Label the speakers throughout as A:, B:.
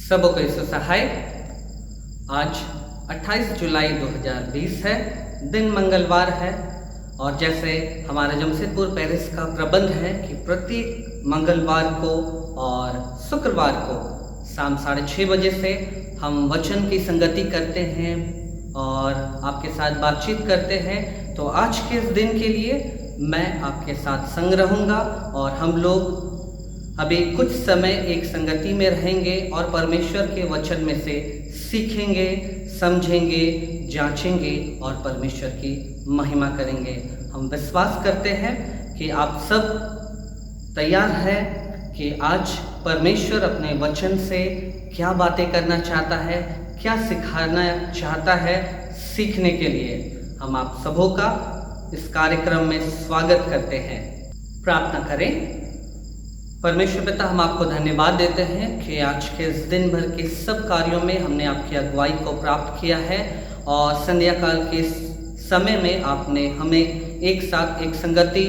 A: सबों को यीशु सहाय। आज 28 जुलाई 2020 है, दिन मंगलवार है और जैसे हमारे जमशेदपुर पेरिस का प्रबंध है कि प्रत्येक मंगलवार को और शुक्रवार को शाम 6:30 बजे से हम वचन की संगति करते हैं और आपके साथ बातचीत करते हैं। तो आज के इस दिन के लिए मैं आपके साथ संग रहूँगा और हम लोग अभी कुछ समय एक संगति में रहेंगे और परमेश्वर के वचन में से सीखेंगे, समझेंगे, जांचेंगे और परमेश्वर की महिमा करेंगे। हम विश्वास करते हैं कि आप सब तैयार हैं कि आज परमेश्वर अपने वचन से क्या बातें करना चाहता है, क्या सिखाना चाहता है सीखने के लिए। हम आप सबों का इस कार्यक्रम में स्वागत करते हैं। प्रार्थना करें। परमेश्वर पिता, हम आपको धन्यवाद देते हैं कि आज के इस दिन भर के सब कार्यों में हमने आपकी अगुवाई को प्राप्त किया है और संध्या काल के समय में आपने हमें एक साथ एक संगति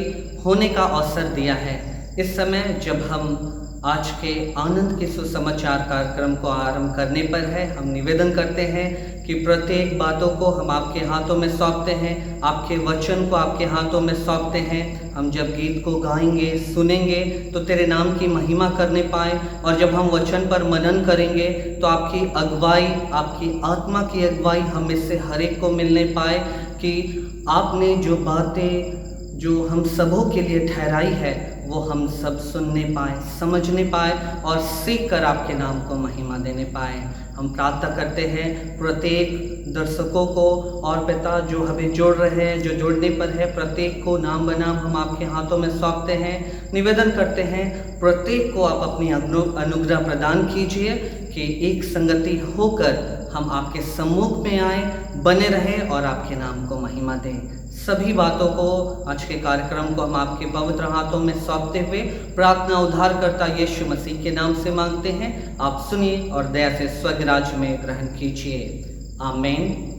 A: होने का अवसर दिया है। इस समय जब हम आज के आनंद के सुसमाचार कार्यक्रम को आरंभ करने पर है, हम निवेदन करते हैं कि प्रत्येक बातों को हम आपके हाथों में सौंपते हैं, आपके वचन को आपके हाथों में सौंपते हैं। हम जब गीत को गाएंगे, सुनेंगे तो तेरे नाम की महिमा करने पाए और जब हम वचन पर मनन करेंगे तो आपकी अगुवाई, आपकी आत्मा की अगुवाई हम में से हर एक को मिलने पाए कि आपने जो बातें जो हम सबों के लिए ठहराई है वो हम सब सुनने पाए, समझने पाए और सीख कर आपके नाम को महिमा देने पाए। हम प्रार्थना करते हैं प्रत्येक दर्शकों को और पिता जो हमें जोड़ रहे हैं, जो जोड़ने पर है, प्रत्येक को नाम बनाम हम आपके हाथों में सौंपते हैं। निवेदन करते हैं प्रत्येक को आप अपनी अनुग्रह प्रदान कीजिए कि एक संगति होकर हम आपके सम्मुख में आए, बने रहें और आपके नाम को महिमा दें। सभी बातों को आज के कार्यक्रम को हम आपके पवित्र हाथों में सौंपते हुए प्रार्थना उद्धारकर्ता यीशु मसीह के नाम से मांगते हैं। आप सुनिए और दया से स्वर्ग राज्य में ग्रहण कीजिए। आमीन।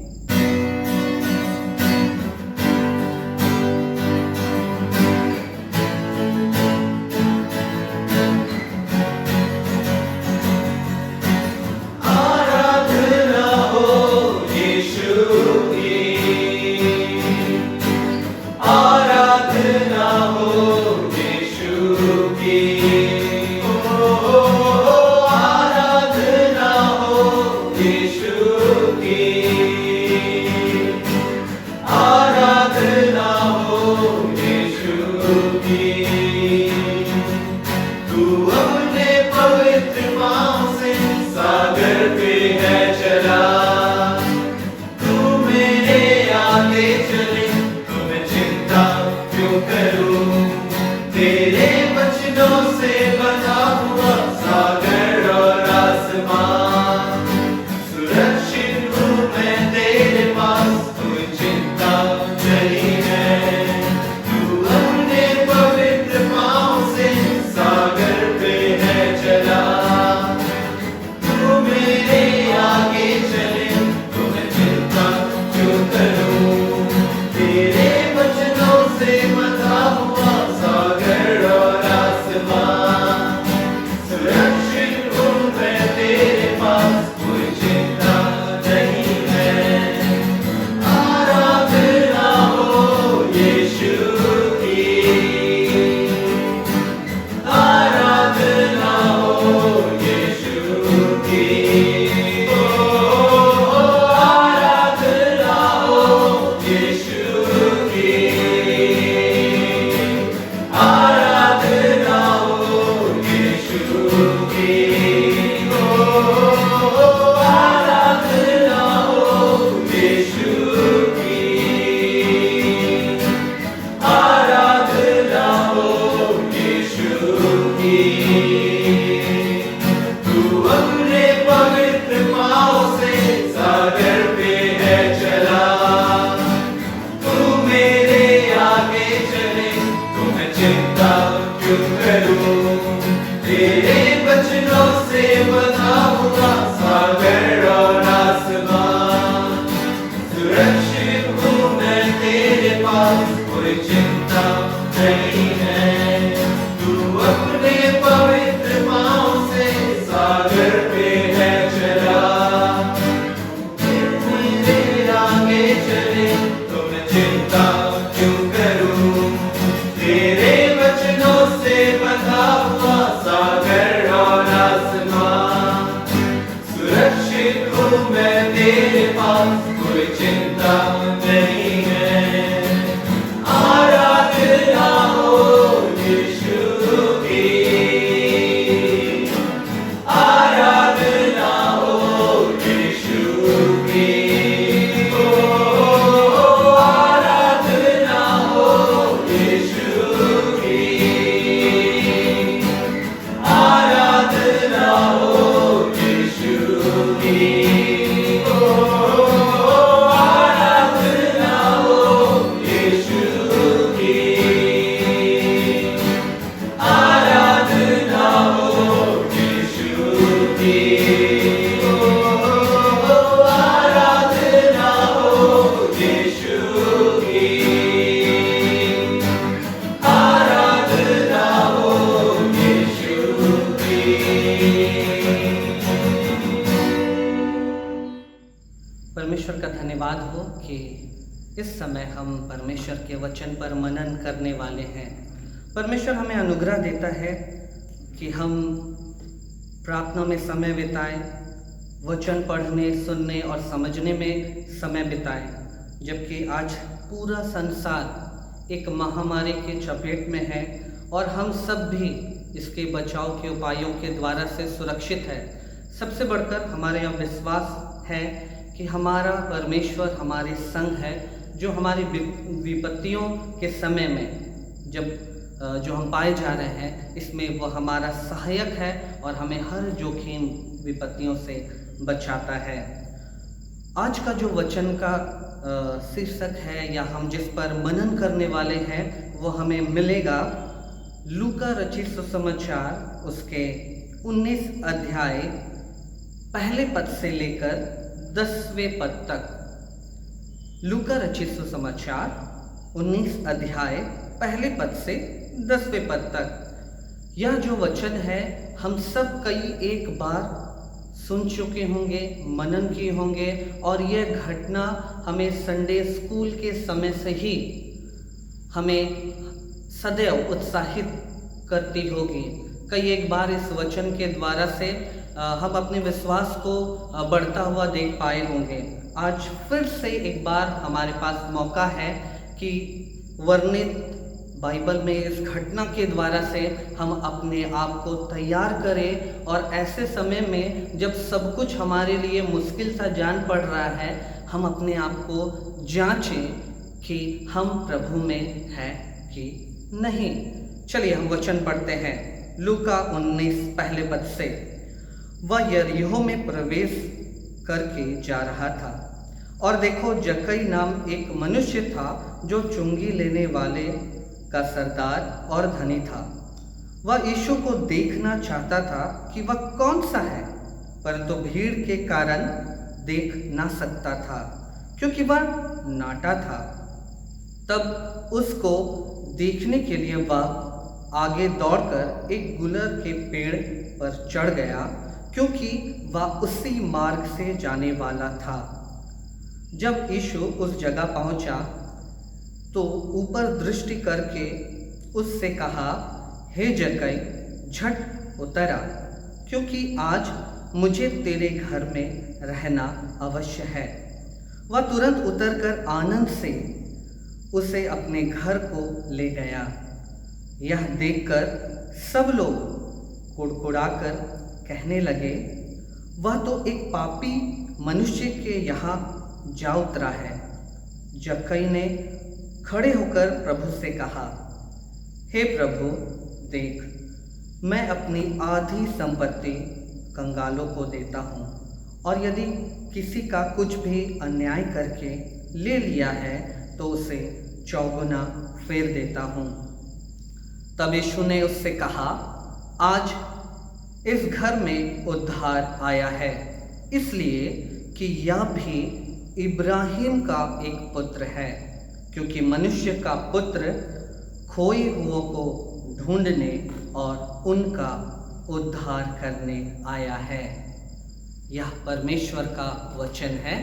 B: कोई चिंता नहीं है, तू अपने पवित्र पाँव से सागर पे
A: परमेश्वर का धन्यवाद हो कि इस समय हम परमेश्वर के वचन पर मनन करने वाले हैं। परमेश्वर हमें अनुग्रह देता है कि हम प्रार्थना में समय बिताएं, वचन पढ़ने, सुनने और समझने में समय बिताएं। जबकि आज पूरा संसार एक महामारी के चपेट में है और हम सब भी इसके बचाव के उपायों के द्वारा से सुरक्षित है। सबसे बढ़कर हमारे यहाँ विश्वास है कि हमारा परमेश्वर हमारे संग है, जो हमारी विपत्तियों के समय में जो हम पाए जा रहे हैं इसमें वो हमारा सहायक है और हमें हर जोखिम विपत्तियों से बचाता है। आज का जो वचन का शीर्षक है या हम जिस पर मनन करने वाले हैं वो हमें मिलेगा लूका रचित सुसमाचार उसके 19 अध्याय पहले पद से लेकर 10वें पद तक। लूका रचित सुसमाचार 19 अध्याय पहले पद से 10वें पद तक। यह जो वचन है हम सब कई एक बार सुन चुके होंगे, मनन किए होंगे और यह घटना हमें संडे स्कूल के समय से ही हमें सदैव उत्साहित करती होगी। कई एक बार इस वचन के द्वारा से हम अपने विश्वास को बढ़ता हुआ देख पाए होंगे। आज फिर से एक बार हमारे पास मौका है कि वर्णित बाइबल में इस घटना के द्वारा से हम अपने आप को तैयार करें और ऐसे समय में जब सब कुछ हमारे लिए मुश्किल सा जान पड़ रहा है, हम अपने आप को जांचें कि हम प्रभु में हैं कि नहीं। चलिए हम वचन पढ़ते हैं। लूका 19 पहले पद से। वह यरीहो में प्रवेश करके जा रहा था और देखो जक्कई नाम एक मनुष्य था जो चुंगी लेने वाले का सरदार और धनी था। वह यीशु को देखना चाहता था कि वह कौन सा है, परंतु भीड़ के कारण देख ना सकता था क्योंकि वह नाटा था। तब उसको देखने के लिए वह आगे दौड़कर एक गुलर के पेड़ पर चढ़ गया क्योंकि वह उसी मार्ग से जाने वाला था। जब यीशु उस जगह पहुंचा तो ऊपर दृष्टि करके उससे कहा, हे जक्कई, झट उतर आ, क्योंकि आज मुझे तेरे घर में रहना अवश्य है। वह तुरंत उतरकर आनंद से उसे अपने घर को ले गया। यह देखकर सब लोग कुड़कुड़ाकर कहने लगे, वह तो एक पापी मनुष्य के यहाँ जा उतरा है। जक्कई ने खड़े होकर प्रभु से कहा, हे प्रभु, देख, मैं अपनी आधी संपत्ति कंगालों को देता हूँ और यदि किसी का कुछ भी अन्याय करके ले लिया है तो उसे चौगुना फेर देता हूँ। तब यीशु ने उससे कहा, आज इस घर में उद्धार आया है, इसलिए कि यह भी इब्राहिम का एक पुत्र है, क्योंकि मनुष्य का पुत्र खोए हुओं को ढूंढने और उनका उद्धार करने आया है। यह परमेश्वर का वचन है।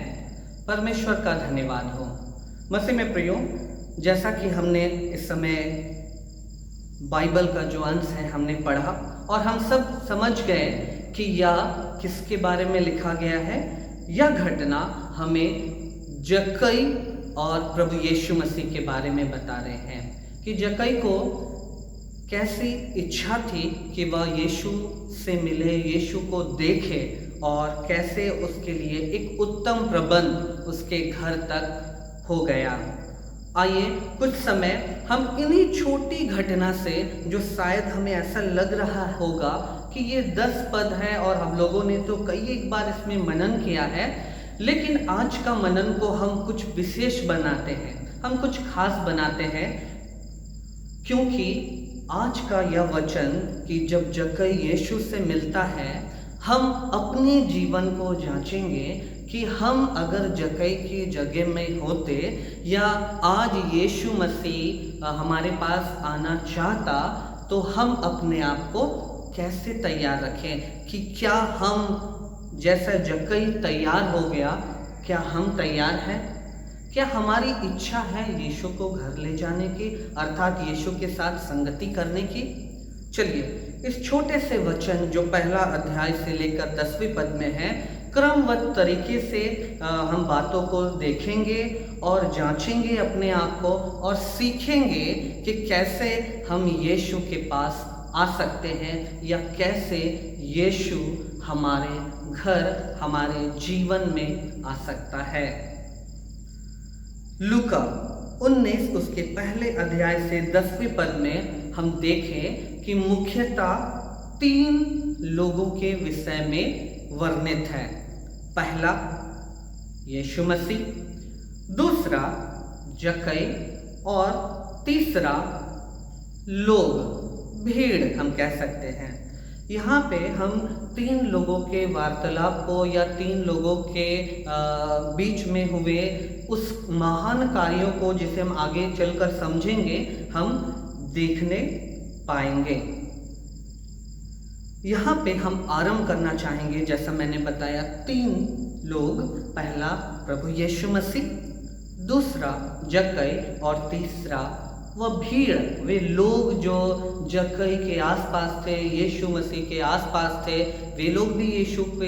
A: परमेश्वर का धन्यवाद हो। मसीह में प्रियो, जैसा कि हमने इस समय बाइबल का जो अंश है हमने पढ़ा और हम सब समझ गए कि यह किसके बारे में लिखा गया है। यह घटना हमें जक्कई और प्रभु यीशु मसीह के बारे में बता रहे हैं कि जक्कई को कैसी इच्छा थी कि वह यीशु से मिले, यीशु को देखे और कैसे उसके लिए एक उत्तम प्रबंध उसके घर तक हो गया। आइए कुछ समय हम इन्हीं छोटी घटना से, जो शायद हमें ऐसा लग रहा होगा कि ये 10 पद है और हम लोगों ने तो कई एक बार इसमें मनन किया है, लेकिन आज का मनन को हम कुछ विशेष बनाते हैं, हम कुछ खास बनाते हैं, क्योंकि आज का यह वचन कि जब जक्कई यीशु से मिलता है, हम अपने जीवन को जांचेंगे कि हम अगर जक्कई की जगह में होते या आज यीशु मसीह हमारे पास आना चाहता तो हम अपने आप को कैसे तैयार रखें, कि क्या हम जैसा जक्कई तैयार हो गया, क्या हम तैयार हैं? क्या हमारी इच्छा है यीशु को घर ले जाने की, अर्थात यीशु के साथ संगति करने की? चलिए इस छोटे से वचन जो पहला अध्याय से लेकर 10वें पद में है, क्रमबद्ध तरीके से हम बातों को देखेंगे और जांचेंगे अपने आप को और सीखेंगे कि कैसे हम यीशु के पास आ सकते हैं या कैसे यीशु हमारे घर, हमारे जीवन में आ सकता है। लूका 19 उसके पहले अध्याय से 10वें पद में हम देखें कि मुख्यतः 3 लोगों के विषय में वर्णित है। पहला यीशु मसीह, दूसरा जक्कई और तीसरा लोग, भीड़ हम कह सकते हैं। यहाँ पे हम 3 लोगों के वार्तालाप को या 3 लोगों के बीच में हुए उस महान कार्यों को, जिसे हम आगे चलकर समझेंगे, हम देखने पाएंगे। यहाँ पे हम आरंभ करना चाहेंगे, जैसा मैंने बताया, 3 लोग, पहला प्रभु यीशु मसीह, दूसरा जक्कई और तीसरा वह भीड़, वे लोग जो जक्कई के आसपास थे, यीशु मसीह के आसपास थे। वे लोग भी यीशु पे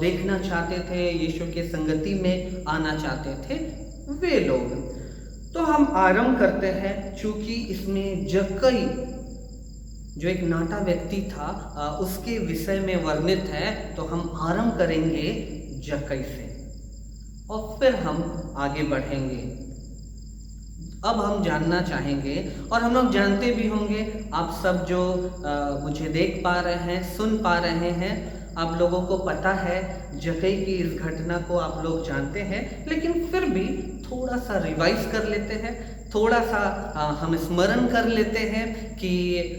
A: देखना चाहते थे, यीशु के संगति में आना चाहते थे वे लोग। तो हम आरंभ करते हैं, चूंकि इसमें जक्कई जो एक नाटा व्यक्ति था उसके विषय में वर्णित है, तो हम आरंभ करेंगे जक्कई से और फिर हम आगे बढ़ेंगे। अब हम जानना चाहेंगे, और हम लोग जानते भी होंगे, आप सब जो मुझे देख पा रहे हैं, सुन पा रहे हैं, आप लोगों को पता है जक्कई की इस घटना को आप लोग जानते हैं, लेकिन फिर भी थोड़ा सा रिवाइज कर लेते हैं, थोड़ा सा हम स्मरण कर लेते हैं कि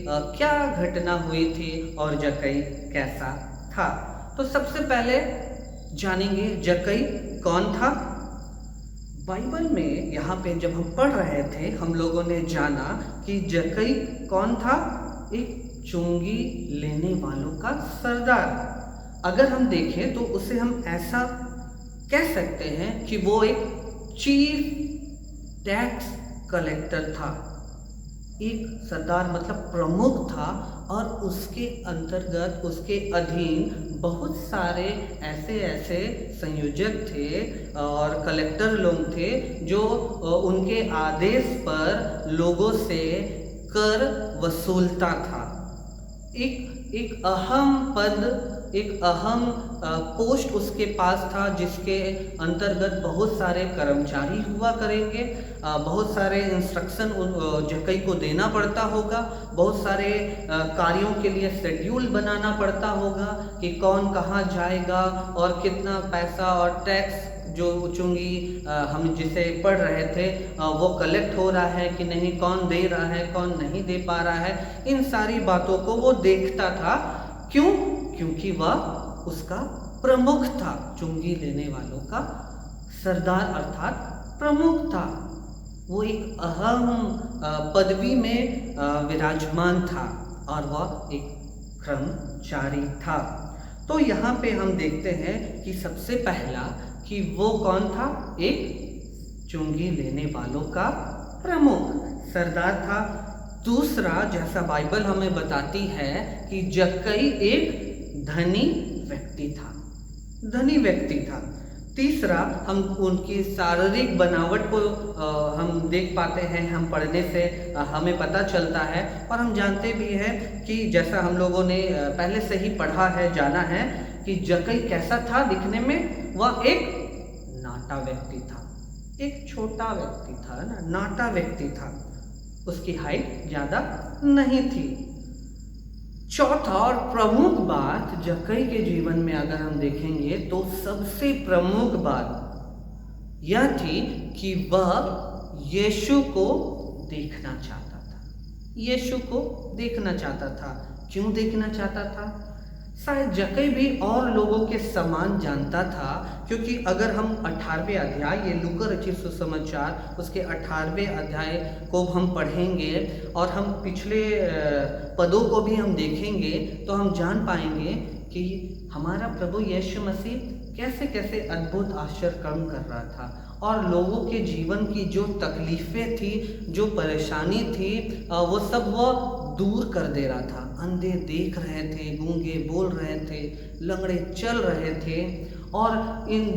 A: क्या घटना हुई थी और जक्कई कैसा था। तो सबसे पहले जानेंगे जक्कई कौन था। बाइबल में यहाँ पे जब हम पढ़ रहे थे, हम लोगों ने जाना कि जक्कई कौन था? एक चुंगी लेने वालों का सरदार। अगर हम देखें तो उसे हम ऐसा कह सकते हैं कि वो एक चीफ टैक्स कलेक्टर था। एक सरदार मतलब प्रमुख था, और उसके अंतर्गत, उसके अधीन बहुत सारे ऐसे संयोजक थे और कलेक्टर लोग थे जो उनके आदेश पर लोगों से कर वसूलता था। एक अहम पद, एक अहम पोस्ट उसके पास था, जिसके अंतर्गत बहुत सारे कर्मचारी हुआ करेंगे, बहुत सारे इंस्ट्रक्शन जक्कई को देना पड़ता होगा, बहुत सारे कार्यों के लिए शेड्यूल बनाना पड़ता होगा कि कौन कहाँ जाएगा और कितना पैसा और टैक्स जो चुंगी हम जिसे पढ़ रहे थे वो कलेक्ट हो रहा है कि नहीं, कौन दे रहा है, कौन नहीं दे पा रहा है। इन सारी बातों को वो देखता था। क्यों? क्योंकि वह उसका प्रमुख था, चुंगी लेने वालों का सरदार अर्थात प्रमुख था। वो एक अहम पदवी में विराजमान था और वह एक कर्मचारी था। तो यहाँ पे हम देखते हैं कि सबसे पहला कि वो कौन था? एक चुंगी लेने वालों का प्रमुख सरदार था। दूसरा, जैसा बाइबल हमें बताती है कि जक्कई एक धनी व्यक्ति था, धनी व्यक्ति था। तीसरा, हम उनकी शारीरिक बनावट को हम देख पाते हैं, हम पढ़ने से हमें पता चलता है और हम जानते भी हैं कि जैसा हम लोगों ने पहले से ही पढ़ा है, जाना है कि जक्कई कैसा था दिखने में। वह एक नाटा व्यक्ति था, एक छोटा व्यक्ति था ना, नाटा व्यक्ति था। उसकी हाइट ज़्यादा नहीं थी। चौथा और प्रमुख बात जक्कई के जीवन में अगर हम देखेंगे तो सबसे प्रमुख बात यह थी कि वह यीशु को देखना चाहता था। यीशु को देखना चाहता था। क्यों देखना चाहता था? शायद जक्कई भी और लोगों के समान जानता था, क्योंकि अगर हम 18वें अध्याय, ये लूका रचित सुसमाचार, उसके 18वें अध्याय को हम पढ़ेंगे और हम पिछले पदों को भी हम देखेंगे तो हम जान पाएंगे कि हमारा प्रभु यीशु मसीह कैसे कैसे अद्भुत आश्चर्य कर्म कर रहा था और लोगों के जीवन की जो तकलीफ़ें थी, जो परेशानी थी, वो सब वह दूर कर दे रहा था। अंधे देख रहे थे, गूंगे बोल रहे थे, लंगड़े चल रहे थे। और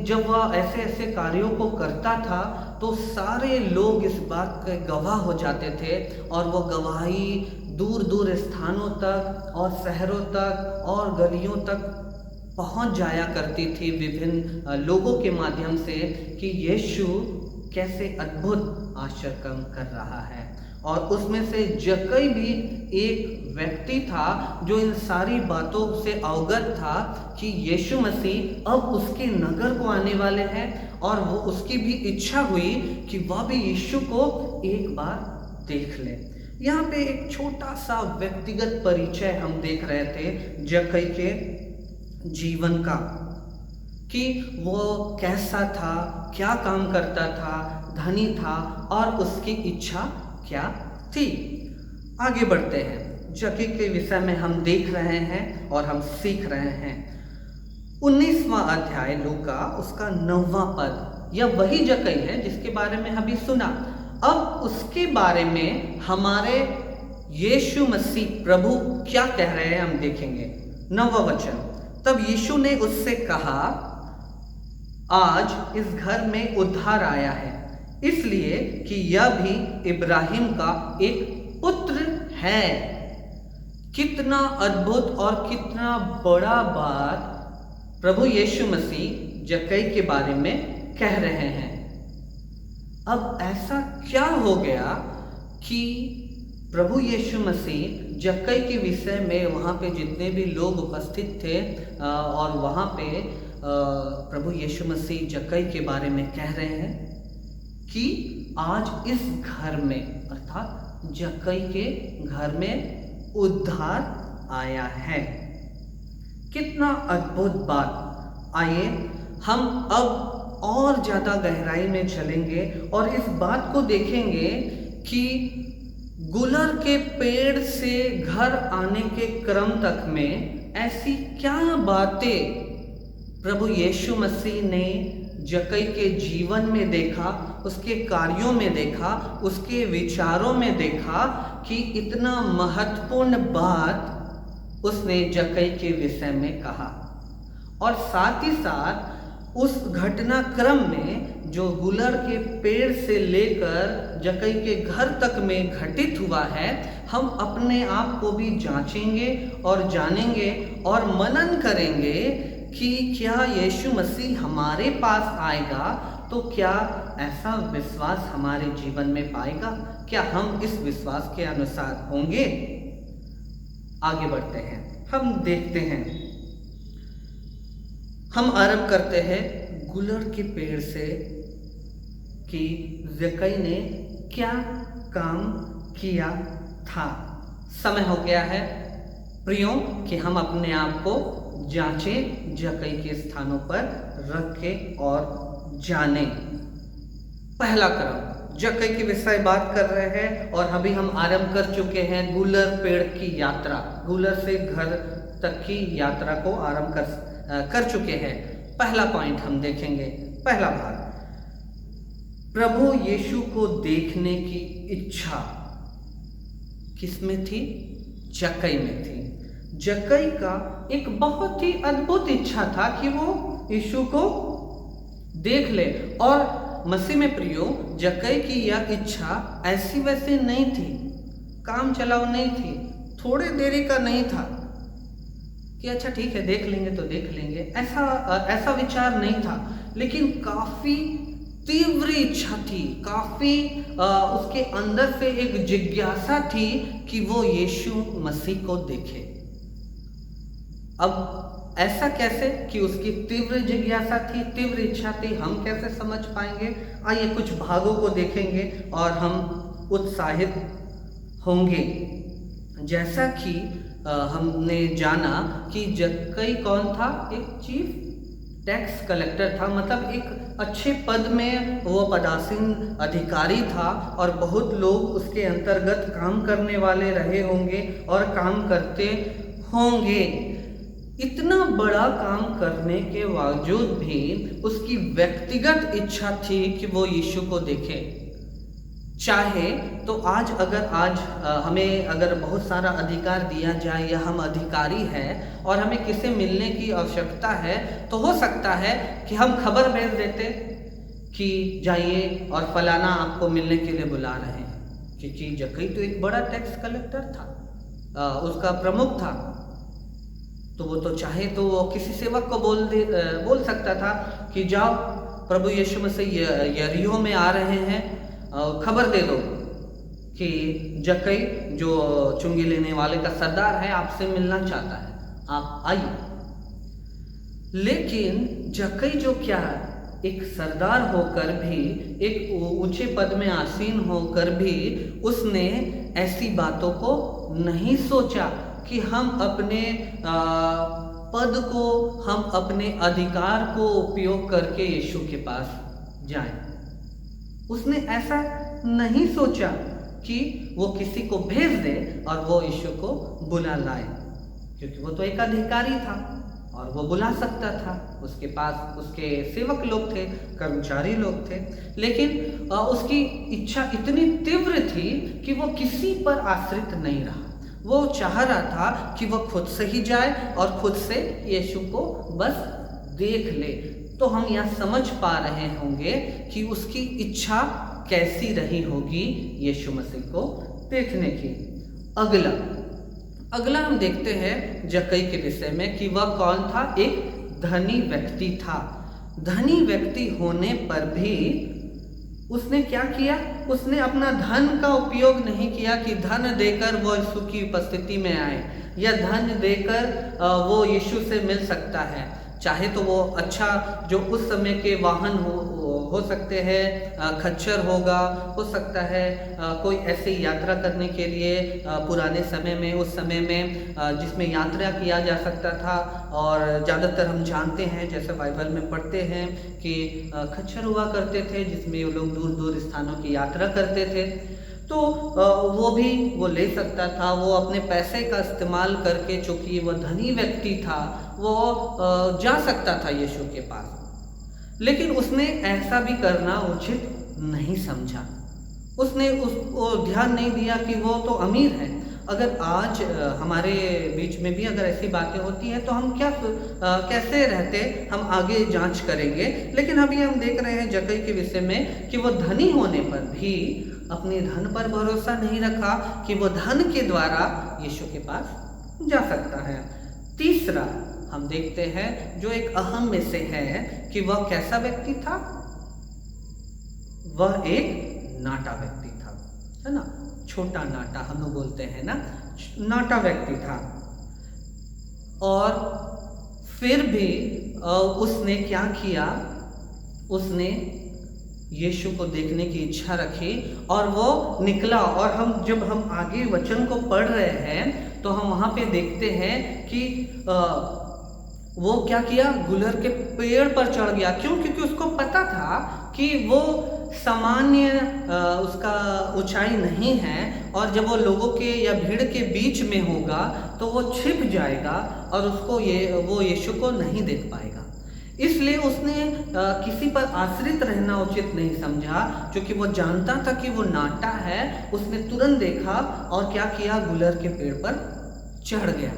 A: जब वह ऐसे ऐसे कार्यों को करता था तो सारे लोग इस बात के गवाह हो जाते थे और वो गवाही दूर दूर स्थानों तक और शहरों तक और गलियों तक पहुंच जाया करती थी विभिन्न लोगों के माध्यम से कि यीशु कैसे अद्भुत आश्चर्य कर्म कर रहा है। और उसमें से जक्कई भी एक व्यक्ति था जो इन सारी बातों से अवगत था कि यीशु मसीह अब उसके नगर को आने वाले हैं और वो उसकी भी इच्छा हुई कि वह भी यीशु को एक बार देख ले। यहाँ पे एक छोटा सा व्यक्तिगत परिचय हम देख रहे थे जक्कई के जीवन का कि वो कैसा था, क्या काम करता था, धनी था और उसकी इच्छा क्या थी। आगे बढ़ते हैं। जक्कई के विषय में हम देख रहे हैं और हम सीख रहे हैं। 19वां अध्याय लूका उसका 9वां पद, यह वही जक्कई है जिसके बारे में अभी सुना। अब उसके बारे में हमारे यीशु मसीह प्रभु क्या कह रहे हैं हम देखेंगे। 9वां वचन, तब यीशु ने उससे कहा, आज इस घर में उद्धार आया है, इसलिए कि यह भी इब्राहिम का एक पुत्र है। कितना अद्भुत और कितना बड़ा बात प्रभु यीशु मसीह जक्कई के बारे में कह रहे हैं। अब ऐसा क्या हो गया कि प्रभु यीशु मसीह जक्कई के विषय में वहाँ पे जितने भी लोग उपस्थित थे और वहाँ पे प्रभु यीशु मसीह जक्कई के बारे में कह रहे हैं कि आज इस घर में अर्थात जक्कई के घर में उद्धार आया है। कितना अद्भुत बात। आइए हम अब और ज़्यादा गहराई में चलेंगे और इस बात को देखेंगे कि गुलर के पेड़ से घर आने के क्रम तक में ऐसी क्या बातें प्रभु यीशु मसीह ने जक्कई के जीवन में देखा, उसके कार्यों में देखा, उसके विचारों में देखा कि इतना महत्वपूर्ण बात उसने जक्कई के विषय में कहा। और साथ ही साथ उस घटनाक्रम में जो गुलर के पेड़ से लेकर जक्कई के घर तक में घटित हुआ है, हम अपने आप को भी जांचेंगे और जानेंगे और मनन करेंगे कि क्या यीशु मसीह हमारे पास आएगा तो क्या ऐसा विश्वास हमारे जीवन में पाएगा? क्या हम इस विश्वास के अनुसार होंगे? आगे बढ़ते हैं, हम देखते हैं, हम आरंभ करते हैं गुलर के पेड़ से कि जक्कई ने क्या काम किया था। समय हो गया है प्रियो कि हम अपने आप को जांचें, जक्कई के स्थानों पर रख के और जाने। पहला क्रम, जक्कई के विषय बात कर रहे हैं और अभी हम आरंभ कर चुके हैं गुलर पेड़ की यात्रा। गुलर से घर तक की यात्रा को आरंभ कर चुके हैं। पहला पॉइंट हम देखेंगे, पहला भाग, प्रभु यीशु को देखने की इच्छा किसमें थी? जक्कई में थी। जक्कई का एक बहुत ही अद्भुत इच्छा था कि वो यीशु को देख ले। और मसीह में प्रियो, जक्कई की यह इच्छा ऐसी वैसे नहीं थी, काम चलाओ नहीं थी, थोड़े देरी का नहीं था कि अच्छा ठीक है देख लेंगे तो देख लेंगे, ऐसा विचार नहीं था। लेकिन काफ़ी तीव्र इच्छा थी, काफ़ी उसके अंदर से एक जिज्ञासा थी कि वो यीशु मसीह को देखे। अब ऐसा कैसे कि उसकी तीव्र जिज्ञासा थी, तीव्र इच्छा थी, हम कैसे समझ पाएंगे? आइए कुछ भागों को देखेंगे और हम उत्साहित होंगे। जैसा कि हमने जाना कि जक्कई कौन था? एक चीफ टैक्स कलेक्टर था, मतलब एक अच्छे पद में वो पदासीन अधिकारी था और बहुत लोग उसके अंतर्गत काम करने वाले रहे होंगे और काम करते होंगे। इतना बड़ा काम करने के बावजूद भी उसकी व्यक्तिगत इच्छा थी कि वो यीशु को देखे। चाहे तो आज हमें अगर बहुत सारा अधिकार दिया जाए या हम अधिकारी हैं और हमें किसी मिलने की आवश्यकता है, तो हो सकता है कि हम खबर भेज देते कि जाइए और फलाना आपको मिलने के लिए बुला रहे हैं। क्योंकि जक्कई तो एक बड़ा टैक्स कलेक्टर था, उसका प्रमुख था, तो वो तो चाहे तो वो किसी सेवक को बोल सकता था कि जाओ प्रभु यीशु मसीह यरीहो में आ रहे हैं, खबर दे दो कि जक्कई जो चुंगी लेने वाले का सरदार है आपसे मिलना चाहता है, आप आइए। लेकिन जक्कई जो क्या एक सरदार होकर भी, एक ऊंचे पद में आसीन होकर भी उसने ऐसी बातों को नहीं सोचा कि हम अपने पद को, हम अपने अधिकार को उपयोग करके यीशु के पास जाएं। उसने ऐसा नहीं सोचा कि वो किसी को भेज दे और वो यीशु को बुला लाए, क्योंकि वो तो एक अधिकारी था और वो बुला सकता था। उसके पास उसके सेवक लोग थे, कर्मचारी लोग थे, लेकिन उसकी इच्छा इतनी तीव्र थी कि वो किसी पर आश्रित नहीं रहा। वो चाह रहा था कि वो खुद से ही जाए और खुद से यीशु को बस देख ले। तो हम यहाँ समझ पा रहे होंगे कि उसकी इच्छा कैसी रही होगी यीशु मसीह को देखने की। अगला हम देखते हैं जक्कई के विषय में कि वह कौन था। एक धनी व्यक्ति था। धनी व्यक्ति होने पर भी उसने क्या किया, उसने अपना धन का उपयोग नहीं किया कि धन देकर वो यीशु की उपस्थिति में आए या धन देकर वो यीशु से मिल सकता है। चाहे तो वो अच्छा जो उस समय के वाहन हो सकते हैं, खच्चर होगा, हो सकता है कोई ऐसी यात्रा करने के लिए पुराने समय में, उस समय में जिसमें यात्रा किया जा सकता था। और ज़्यादातर हम जानते हैं, जैसे बाइबल में पढ़ते हैं कि खच्चर हुआ करते थे जिसमें वो लोग दूर दूर स्थानों की यात्रा करते थे। तो वो ले सकता था, वो अपने पैसे का इस्तेमाल करके, चूँकि वह धनी व्यक्ति था, वो जा सकता था यीशु के पास। लेकिन उसने ऐसा भी करना उचित नहीं समझा। उसने उसको ध्यान नहीं दिया कि वो तो अमीर है। अगर आज हमारे बीच में भी अगर ऐसी बातें होती हैं तो हम कैसे रहते, हम आगे जांच करेंगे। लेकिन अभी हम देख रहे हैं जक्कई के विषय में कि वो धनी होने पर भी अपने धन पर भरोसा नहीं रखा कि वो धन के द्वारा यीशु के पास जा सकता है। तीसरा हम देखते हैं जो एक अहम में से है कि वह कैसा व्यक्ति था। वह एक नाटा व्यक्ति था, है ना, छोटा नाटा हम लोग बोलते हैं ना, नाटा व्यक्ति था। और फिर भी उसने क्या किया, उसने यीशु को देखने की इच्छा रखी और वो निकला। और जब हम आगे वचन को पढ़ रहे हैं तो हम वहाँ पे देखते हैं कि वो क्या किया, गुलर के पेड़ पर चढ़ गया। क्यों? क्योंकि उसको पता था कि वो सामान्य उसका ऊंचाई नहीं है और जब वो लोगों के या भीड़ के बीच में होगा तो वो छिप जाएगा और उसको वो यीशु को नहीं देख पाएगा। इसलिए उसने किसी पर आश्रित रहना उचित नहीं समझा, क्योंकि वो जानता था कि वो नाटा है। उसने तुरंत देखा और क्या किया, गुलर के पेड़ पर चढ़ गया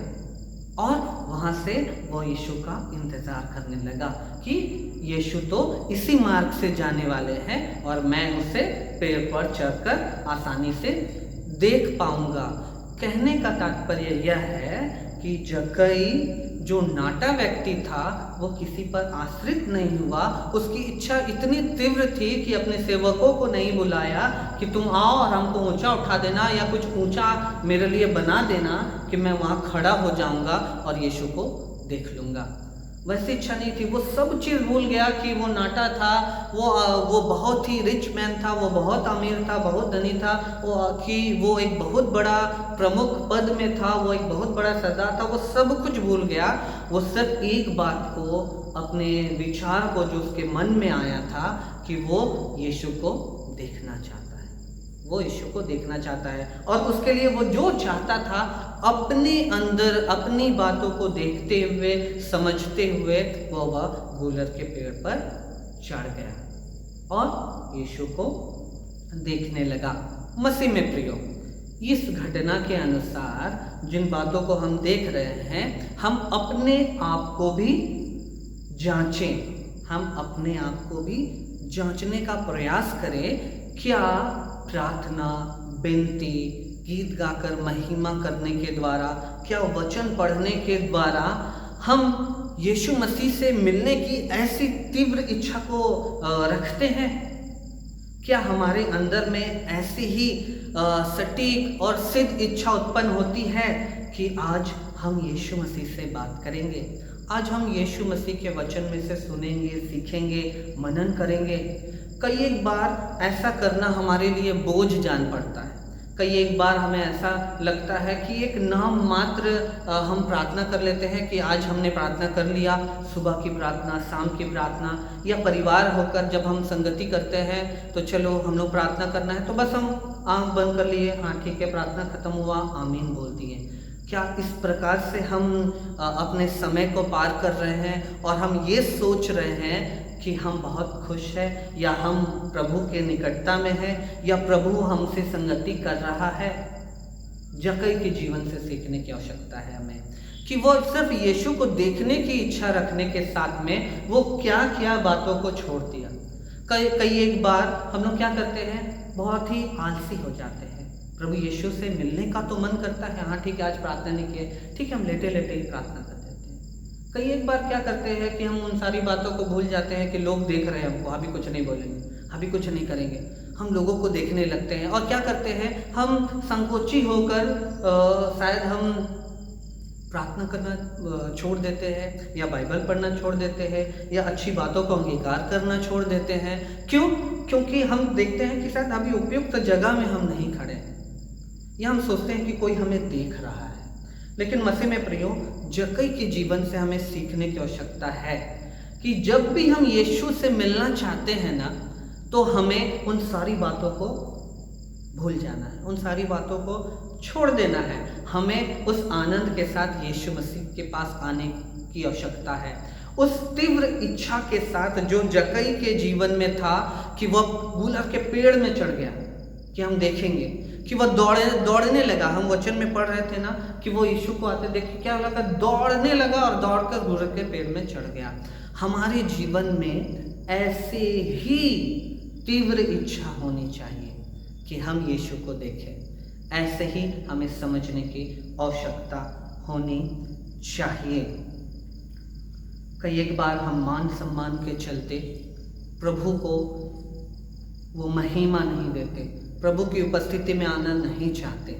A: और वहाँ से वो यीशु का इंतज़ार करने लगा कि यीशु तो इसी मार्ग से जाने वाले हैं और मैं उसे पेड़ पर चढ़कर आसानी से देख पाऊंगा। कहने का तात्पर्य यह है कि जक्कई जो नाटा व्यक्ति था वो किसी पर आश्रित नहीं हुआ। उसकी इच्छा इतनी तीव्र थी कि अपने सेवकों को नहीं बुलाया कि तुम आओ और हमको ऊंचा उठा देना या कुछ ऊंचा मेरे लिए बना देना कि मैं वहाँ खड़ा हो जाऊंगा और यीशु को देख लूँगा। वैसी इच्छा नहीं थी। वो सब चीज़ भूल गया कि वो नाटा था, वो बहुत ही रिच मैन था, वो बहुत अमीर था, बहुत धनी था, वो एक बहुत बड़ा प्रमुख पद में था, वो एक बहुत बड़ा सरदार था। वो सब कुछ भूल गया। वो सिर्फ एक बात को, अपने विचार को जो उसके मन में आया था कि वो यीशु को देखना चाहता है, वो यीशु को देखना चाहता है, और उसके लिए वो जो चाहता था अपने अंदर अपनी बातों को देखते हुए समझते हुए वो वह गूलर के पेड़ पर चढ़ गया और यीशु को देखने लगा। मसीह में प्रियो, इस घटना के अनुसार जिन बातों को हम देख रहे हैं, हम अपने आप को भी जांचें, हम अपने आप को भी जांचने का प्रयास करें। क्या प्रार्थना, विनती, गीत गाकर महिमा करने के द्वारा, क्या वचन पढ़ने के द्वारा हम यीशु मसीह से मिलने की ऐसी तीव्र इच्छा को रखते हैं? क्या हमारे अंदर में ऐसी ही सटीक और सिद्ध इच्छा उत्पन्न होती है कि आज हम यीशु मसीह से बात करेंगे, आज हम यीशु मसीह के वचन में से सुनेंगे, सीखेंगे, मनन करेंगे? कई एक बार ऐसा करना हमारे लिए बोझ जान पड़ता है। कई एक बार हमें ऐसा लगता है कि एक नाम मात्र हम प्रार्थना कर लेते हैं कि आज हमने प्रार्थना कर लिया, सुबह की प्रार्थना, शाम की प्रार्थना, या परिवार होकर जब हम संगति करते हैं तो चलो हम लोग प्रार्थना करना है तो बस हम आंख बंद कर लिए, हाँ ठीक है प्रार्थना खत्म हुआ, आमीन बोल दिए। क्या इस प्रकार से हम अपने समय को पार कर रहे हैं और हम ये सोच रहे हैं कि हम बहुत खुश हैं, या हम प्रभु के निकटता में हैं, या प्रभु हमसे संगति कर रहा है? जक्कई के जीवन से सीखने की आवश्यकता है हमें कि वो सिर्फ यीशु को देखने की इच्छा रखने के साथ में वो क्या क्या बातों को छोड़ दिया। कई एक बार हम लोग क्या करते हैं, बहुत ही आलसी हो जाते हैं। प्रभु यीशु से मिलने का तो मन करता है, हाँ ठीक है आज प्रार्थना नहीं किए, ठीक है हम लेटे लेटे ही प्रार्थना कर देते हैं। कई एक बार क्या करते हैं कि हम उन सारी बातों को भूल जाते हैं कि लोग देख रहे हैं हमको, अभी कुछ नहीं बोलेंगे, अभी कुछ नहीं करेंगे, हम लोगों को देखने लगते हैं और क्या करते हैं, हम संकोची होकर शायद हम प्रार्थना करना छोड़ देते हैं, या बाइबल पढ़ना छोड़ देते हैं, या अच्छी बातों को अंगीकार करना छोड़ देते हैं। क्यों? क्योंकि हम देखते हैं कि शायद अभी उपयुक्त जगह में हम नहीं खड़े हैं, या हम सोचते हैं कि कोई हमें देख रहा है। लेकिन मसीह में प्रियो, जक्कई के जीवन से हमें सीखने की आवश्यकता है कि जब भी हम यीशु से मिलना चाहते हैं ना, तो हमें उन सारी बातों को भूल जाना है, उन सारी बातों को छोड़ देना है। हमें उस आनंद के साथ यीशु मसीह के पास आने की आवश्यकता है, उस तीव्र इच्छा के साथ जो जक्कई के जीवन में था कि वह गूलर के पेड़ में चढ़ गया, कि हम देखेंगे कि वह दौड़ने लगा। हम वचन में पढ़ रहे थे ना कि वो यीशु को आते देख के क्या लगा, दौड़ने लगा और दौड़कर गूलर के पेड़ में चढ़ गया। हमारे जीवन में ऐसे ही तीव्र इच्छा होनी चाहिए कि हम यीशु को देखें, ऐसे ही हमें समझने की आवश्यकता होनी चाहिए। कई एक बार हम मान सम्मान के चलते प्रभु को वो महिमा नहीं देते, प्रभु की उपस्थिति में आना नहीं चाहते।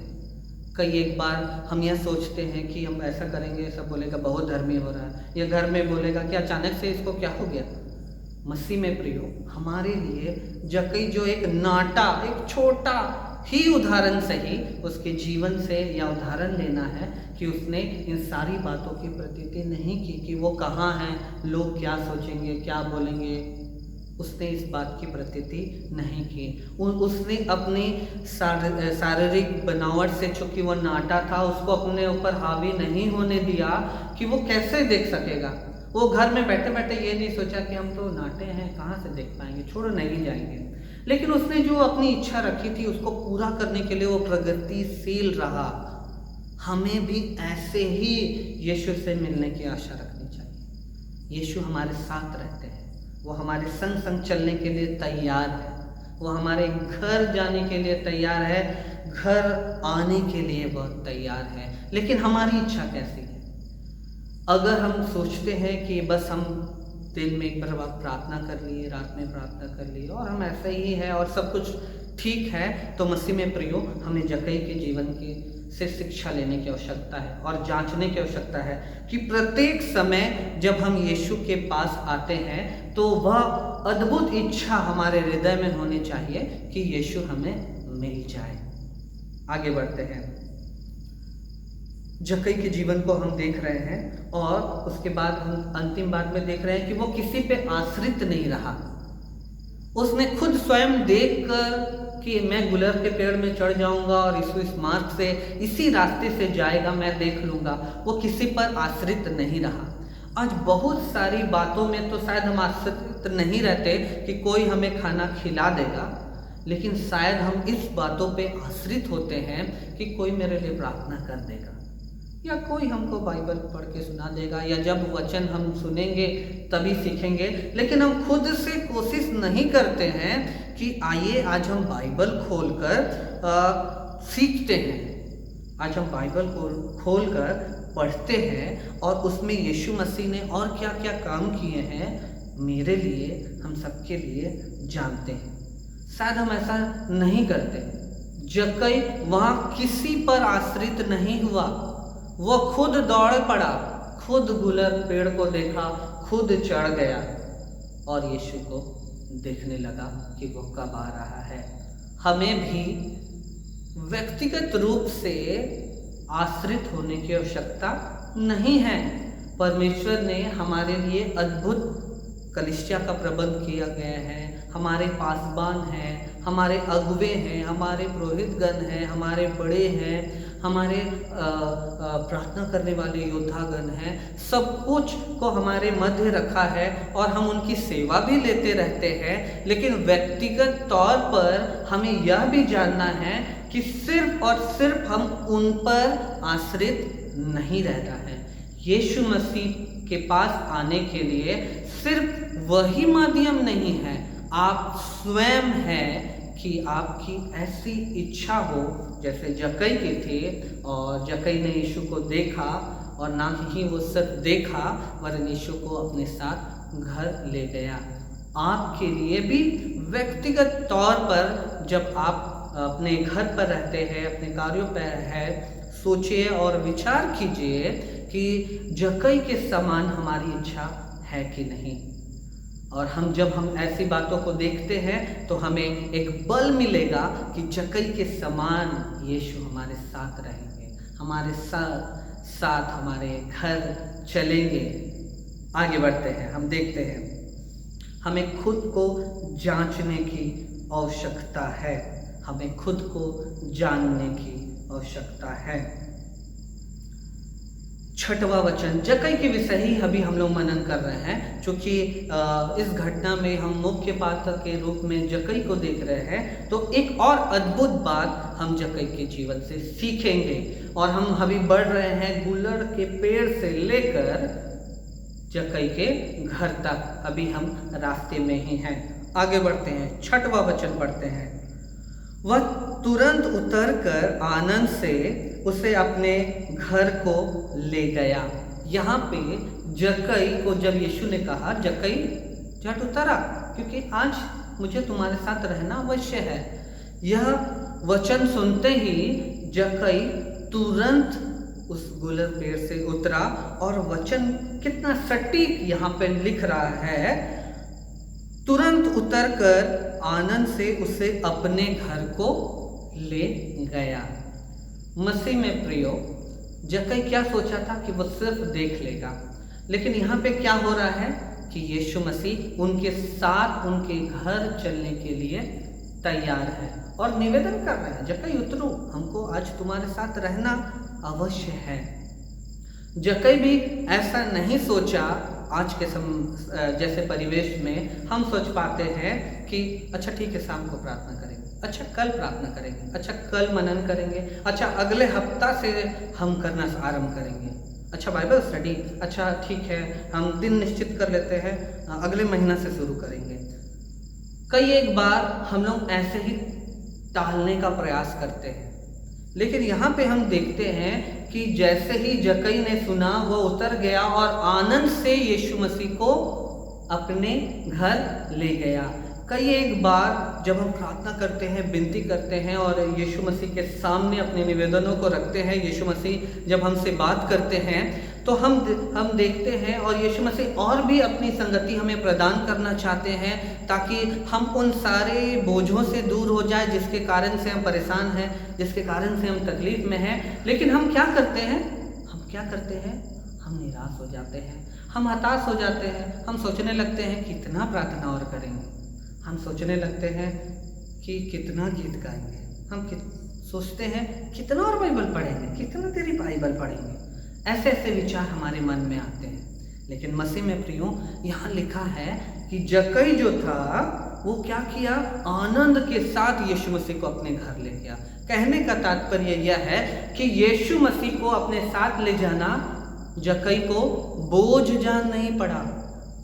A: कई एक बार हम यह सोचते हैं कि हम ऐसा करेंगे, सब बोलेगा बहुत धर्मी हो रहा है, या घर में बोलेगा कि अचानक से इसको क्या हो गया। मसीह में प्रियो, हमारे लिए जक्कई जो एक नाटा, एक छोटा ही उदाहरण सही, उसके जीवन से यह उदाहरण लेना है कि उसने इन सारी बातों की प्रतीति नहीं की कि वो कहाँ हैं, लोग क्या सोचेंगे, क्या बोलेंगे। उसने इस बात की प्रतीति नहीं की। उसने अपनी शारीरिक बनावट से, चूंकि वो नाटा था, उसको अपने ऊपर हावी नहीं होने दिया कि वो कैसे देख सकेगा। वो घर में बैठे बैठे ये नहीं सोचा कि हम तो नाटे हैं, कहाँ से देख पाएंगे, छोड़ो नहीं जाएंगे। लेकिन उसने जो अपनी इच्छा रखी थी उसको पूरा करने के लिए वो प्रगतिशील रहा। हमें भी ऐसे ही यीशु से मिलने की आशा रखनी चाहिए। यीशु हमारे साथ रहते हैं, वो हमारे संग संग चलने के लिए तैयार है, वो हमारे घर जाने के लिए तैयार है, घर आने के लिए बहुत तैयार है। लेकिन हमारी इच्छा कैसी है? अगर हम सोचते हैं कि बस हम दिन में एक बार प्रार्थना कर लिए, रात में प्रार्थना कर लिए और हम ऐसे ही है और सब कुछ ठीक है, तो मसीह में प्रियो, हमें जक्कई के जीवन की से शिक्षा लेने की आवश्यकता है और जांचने की आवश्यकता है कि प्रत्येक समय जब हम यीशु के पास आते हैं तो वह अद्भुत इच्छा हमारे हृदय में होनी चाहिए कि यीशु हमें मिल जाए। आगे बढ़ते हैं। जक्कई के जीवन को हम देख रहे हैं और उसके बाद हम अंतिम बात में देख रहे हैं कि वो किसी पे आश्रित नहीं रहा। उसने खुद स्वयं देख कर कि मैं गुलर के पेड़ में चढ़ जाऊंगा और यीशु इस मार्ग से, इसी रास्ते से जाएगा, मैं देख लूंगा, वो किसी पर आश्रित नहीं रहा। आज बहुत सारी बातों में तो शायद हम आश्रित नहीं रहते कि कोई हमें खाना खिला देगा, लेकिन शायद हम इस बातों पे आश्रित होते हैं कि कोई मेरे लिए प्रार्थना कर देगा, या कोई हमको बाइबल पढ़ के सुना देगा, या जब वचन हम सुनेंगे तभी सीखेंगे। लेकिन हम खुद से कोशिश नहीं करते हैं कि आइए आज हम बाइबल खोलकर सीखते हैं, आज हम बाइबल को खोलकर पढ़ते हैं और उसमें यीशु मसीह ने और क्या क्या काम किए हैं मेरे लिए, हम सबके लिए जानते हैं। शायद हम ऐसा नहीं करते। जक्कई वहाँ किसी पर आश्रित नहीं हुआ, वो खुद दौड़ पड़ा, खुद गुलर पेड़ को देखा, खुद चढ़ गया और यीशु को देखने लगा कि वो कब आ रहा है। हमें भी व्यक्तिगत रूप से आश्रित होने की आवश्यकता नहीं है। परमेश्वर ने हमारे लिए अद्भुत कलीसिया का प्रबंध किया गया है, हमारे पासबान हैं, हमारे अगुवे हैं, हमारे पुरोहितगण हैं, हमारे बड़े हैं, हमारे प्रार्थना करने वाले योद्धागण हैं, सब कुछ को हमारे मध्य रखा है और हम उनकी सेवा भी लेते रहते हैं। लेकिन व्यक्तिगत तौर पर हमें यह भी जानना है कि सिर्फ और सिर्फ हम उन पर आश्रित नहीं रहना है। यीशु मसीह के पास आने के लिए सिर्फ वही माध्यम नहीं है, आप स्वयं हैं कि आपकी ऐसी इच्छा हो जैसे जक्कई की थी, और जक्कई ने यीशु को देखा और ना ही वो सिर्फ देखा वरन यीशु को अपने साथ घर ले गया। आपके लिए भी व्यक्तिगत तौर पर जब आप अपने घर पर रहते हैं, अपने कार्यों पर है, सोचिए और विचार कीजिए कि जक्कई के समान हमारी इच्छा है कि नहीं। और जब हम ऐसी बातों को देखते हैं तो हमें एक बल मिलेगा कि जक्कई के समान यीशु हमारे साथ रहेंगे, हमारे साथ हमारे घर चलेंगे। आगे बढ़ते हैं, हम देखते हैं हमें खुद को जांचने की आवश्यकता है, हमें खुद को जानने की आवश्यकता है। छठवां वचन जक्कई के विषय ही अभी हम लोग मनन कर रहे हैं, क्योंकि इस घटना में हम मुख्य पात्र के रूप में जक्कई को देख रहे हैं। तो एक और अद्भुत बात हम जक्कई के जीवन से सीखेंगे और हम अभी बढ़ रहे हैं गुलर के पेड़ से लेकर जक्कई के घर तक, अभी हम रास्ते में ही हैं। आगे बढ़ते हैं, छठवां वचन पढ़ते हैं। वह तुरंत उतरकर आनंद से उसे अपने घर को ले गया। यहाँ पे जक्कई को जब यीशु ने कहा जक्कई झट उतरा, क्योंकि आज मुझे तुम्हारे साथ रहना अवश्य है, यह वचन सुनते ही जक्कई तुरंत उस गुलर पेड़ से उतरा। और वचन कितना सटीक यहाँ पे लिख रहा है, तुरंत उतरकर आनंद से उसे अपने घर को ले गया। मसीह में प्रियो, जक्कई क्या सोचा था कि वो सिर्फ देख लेगा, लेकिन यहाँ पे क्या हो रहा है कि यीशु मसीह उनके साथ उनके घर चलने के लिए तैयार है और निवेदन कर रहे हैं, जक्कई उतरो, हमको आज तुम्हारे साथ रहना अवश्य है। जक्कई भी ऐसा नहीं सोचा। आज के जैसे परिवेश में हम सोच पाते हैं कि अच्छा ठीक है, शाम को प्रार्थना करेंगे, अच्छा कल प्रार्थना करेंगे, अच्छा कल मनन करेंगे, अच्छा अगले हफ्ता से हम करना आरंभ करेंगे, अच्छा बाइबल स्टडी, अच्छा ठीक है हम दिन निश्चित कर लेते हैं, अगले महीना से शुरू करेंगे। कई एक बार हम लोग ऐसे ही टालने का प्रयास करते हैं, लेकिन यहाँ पे हम देखते हैं कि जैसे ही जक्कई ने सुना वो उतर गया और आनंद से यीशु मसीह को अपने घर ले गया। कई एक बार जब हम प्रार्थना करते हैं, विनती करते हैं और यीशु मसीह के सामने अपने निवेदनों को रखते हैं, यीशु मसीह जब हमसे बात करते हैं तो हम देखते हैं और यीशु मसीह और भी अपनी संगति हमें प्रदान करना चाहते हैं ताकि हम उन सारे बोझों से दूर हो जाए जिसके कारण से हम परेशान हैं, जिसके कारण से हम तकलीफ में हैं। लेकिन हम क्या करते हैं, हम निराश हो जाते हैं, हम हताश हो जाते हैं, हम सोचने लगते हैं कितना प्रार्थना और करेंगे, हम सोचने लगते हैं कि कितना गीत गाएंगे, हम सोचते हैं कितना और बाइबल पढ़ेंगे, कितना तेरी बाइबल पढ़ेंगे, ऐसे ऐसे विचार हमारे मन में आते हैं। लेकिन मसीह में प्रियो, यहाँ लिखा है कि जक्कई जो था वो क्या किया, आनंद के साथ यीशु मसीह को अपने घर ले गया। कहने का तात्पर्य यह है कि यीशु मसीह को अपने साथ ले जाना जक्कई को बोझ जान नहीं पड़ा।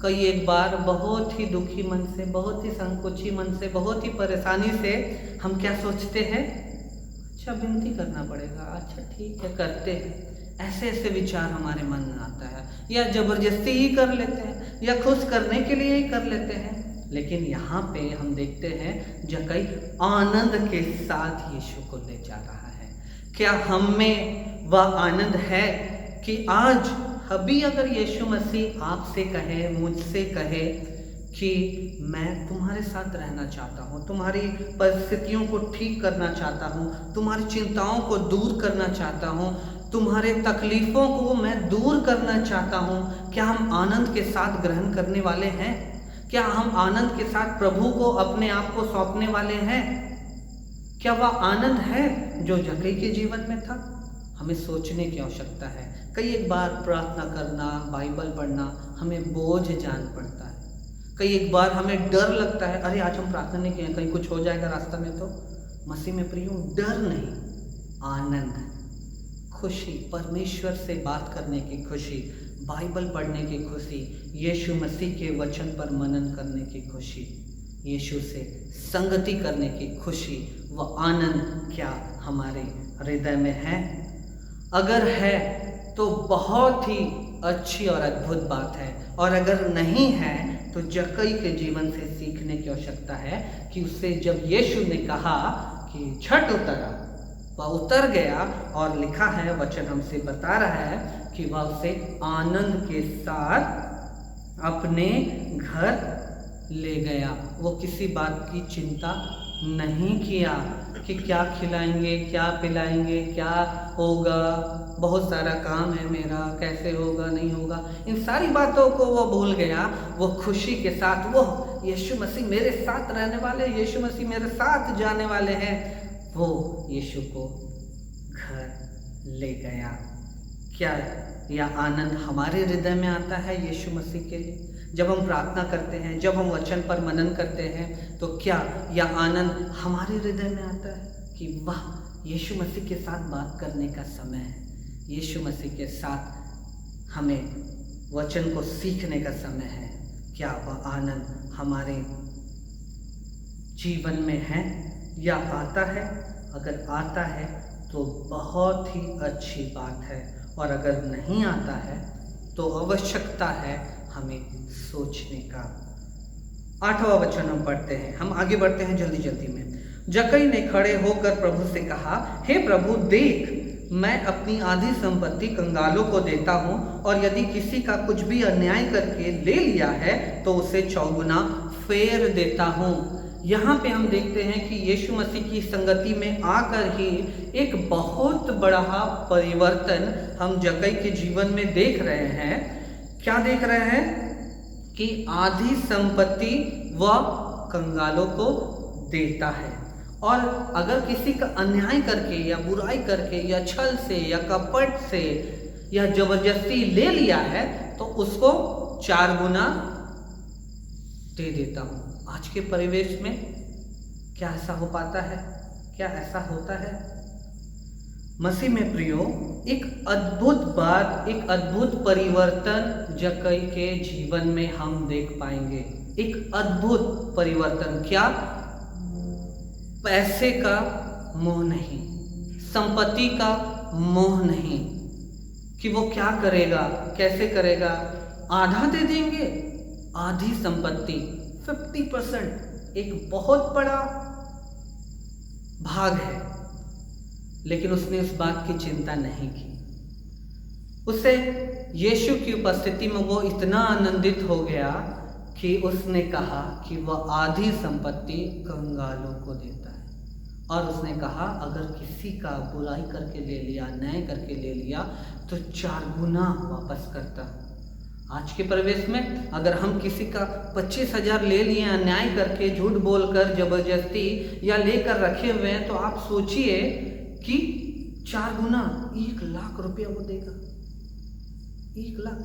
A: कई एक बार बहुत ही दुखी मन से, बहुत ही संकोची मन से, बहुत ही परेशानी से हम क्या सोचते हैं, अच्छा विनती करना पड़ेगा, अच्छा ठीक है करते हैं, ऐसे ऐसे विचार हमारे मन में आता है, या जबरदस्ती ही कर लेते हैं, या खुश करने के लिए ही कर लेते हैं। लेकिन यहाँ पे हम देखते हैं जक्कई आनंद के साथ यीशु को ले जा रहा है। क्या हम में वह आनंद है कि आज अभी अगर यीशु मसीह आपसे कहे, मुझसे कहे कि मैं तुम्हारे साथ रहना चाहता हूँ, तुम्हारी परिस्थितियों को ठीक करना चाहता हूँ, तुम्हारी चिंताओं को दूर करना चाहता हूँ, तुम्हारे तकलीफ़ों को मैं दूर करना चाहता हूँ, क्या हम आनंद के साथ ग्रहण करने वाले हैं? क्या हम आनंद के साथ प्रभु को अपने आप को सौंपने वाले हैं? क्या वह आनंद है जो जक्कई के जीवन में था? हमें सोचने की आवश्यकता है। कई एक बार प्रार्थना करना, बाइबल पढ़ना हमें बोझ जान पड़ता है। कई एक बार हमें डर लगता है, अरे आज हम प्रार्थना नहीं किए, कहीं कुछ हो जाएगा रास्ता में तो। मसीह में प्रियो, डर नहीं, आनंद, खुशी, परमेश्वर से बात करने की खुशी, बाइबल पढ़ने की खुशी, यीशु मसीह के वचन पर मनन करने की खुशी, यीशु से संगति करने की खुशी, वह आनंद क्या हमारे हृदय में है? अगर है तो बहुत ही अच्छी और अद्भुत बात है, और अगर नहीं है तो जक्कई के जीवन से सीखने की आवश्यकता है कि उससे जब यीशु ने कहा कि झट उतरा, वह उतर गया, और लिखा है, वचन हमसे बता रहा है कि वह उसे आनंद के साथ अपने घर ले गया। वो किसी बात की चिंता नहीं किया कि क्या खिलाएंगे, क्या पिलाएंगे, क्या होगा, बहुत सारा काम है मेरा, कैसे होगा, नहीं होगा, इन सारी बातों को वो भूल गया। वो खुशी के साथ, वो यीशु मसीह मेरे साथ रहने वाले, यीशु मसीह मेरे साथ जाने वाले हैं, वो यीशु को घर ले गया। क्या यह आनंद हमारे हृदय में आता है यीशु मसीह के लिए? जब हम प्रार्थना करते हैं, जब हम वचन पर मनन करते हैं, तो क्या यह आनंद हमारे हृदय में आता है कि वाह, यीशु मसीह के साथ बात करने का समय है, यीशु मसीह के साथ हमें वचन को सीखने का समय है? क्या वह आनंद हमारे जीवन में है या आता है? अगर आता है तो बहुत ही अच्छी बात है, और अगर नहीं आता है तो आवश्यकता है हमें सोचने का। 8वां वचन हम पढ़ते हैं, हम आगे बढ़ते हैं जल्दी जल्दी में। जक्कई ने खड़े होकर प्रभु से कहा, हे प्रभु, देख, मैं अपनी आधी संपत्ति कंगालों को देता हूँ, और यदि किसी का कुछ भी अन्याय करके ले लिया है तो उसे 4 गुना फेर देता हूँ। यहाँ पे हम देखते हैं कि यीशु मसीह की संगति में आकर ही एक बहुत बड़ा परिवर्तन हम जक्कई के जीवन में देख रहे हैं। क्या देख रहे हैं? कि आधी संपत्ति वह कंगालों को देता है, और अगर किसी का अन्याय करके या बुराई करके या छल से या कपट से या जबरदस्ती ले लिया है तो उसको 4 गुना दे देता हूँ। आज के परिवेश में क्या ऐसा हो पाता है? क्या ऐसा होता है? मसीह में प्रियो, एक अद्भुत बात, एक अद्भुत परिवर्तन जक्कई के जीवन में हम देख पाएंगे। एक अद्भुत परिवर्तन। क्या? पैसे का मोह नहीं, संपत्ति का मोह नहीं, कि वो क्या करेगा, कैसे करेगा, आधा दे देंगे, आधी संपत्ति 50%, एक बहुत बड़ा भाग है, लेकिन उसने उस बात की चिंता नहीं की। उसे यीशु की उपस्थिति में वो इतना आनंदित हो गया कि उसने कहा कि वह आधी संपत्ति कंगालों को देता है, और उसने कहा अगर किसी का बुराई करके ले लिया, अन्याय करके ले लिया, तो 4 गुना वापस करता। आज के परिवेश में अगर हम किसी का 25,000 ले लिए अन्याय करके, झूठ बोलकर, जबरदस्ती या लेकर रखे हुए हैं, तो आप सोचिए कि 4 गुना 1 लाख रुपया वो देगा। 1 लाख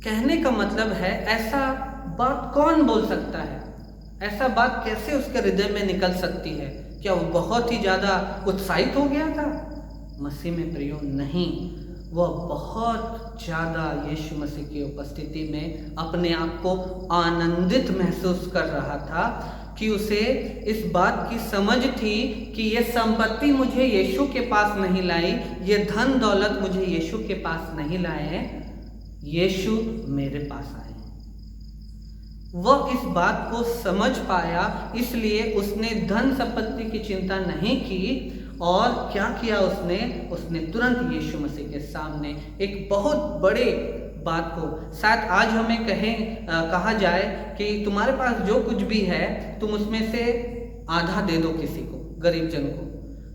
A: कहने का मतलब है, ऐसा बात कौन बोल सकता है? ऐसा बात कैसे उसके हृदय में निकल सकती है? क्या वो बहुत ही ज़्यादा उत्साहित हो गया था? मसीह में प्रियो, नहीं, वह बहुत ज़्यादा यीशु मसीह की उपस्थिति में अपने आप को आनंदित महसूस कर रहा था कि उसे इस बात की समझ थी कि ये संपत्ति मुझे यीशु के पास नहीं लाई, ये धन दौलत मुझे यीशु के पास नहीं लाए हैं, यीशु मेरे पास आए। वह इस बात को समझ पाया, इसलिए उसने धन संपत्ति की चिंता नहीं की। और क्या किया उसने तुरंत यीशु मसीह के सामने एक बहुत बड़े बात को, शायद आज हमें कहा जाए कि तुम्हारे पास जो कुछ भी है तुम उसमें से आधा दे दो किसी को, गरीब जन को,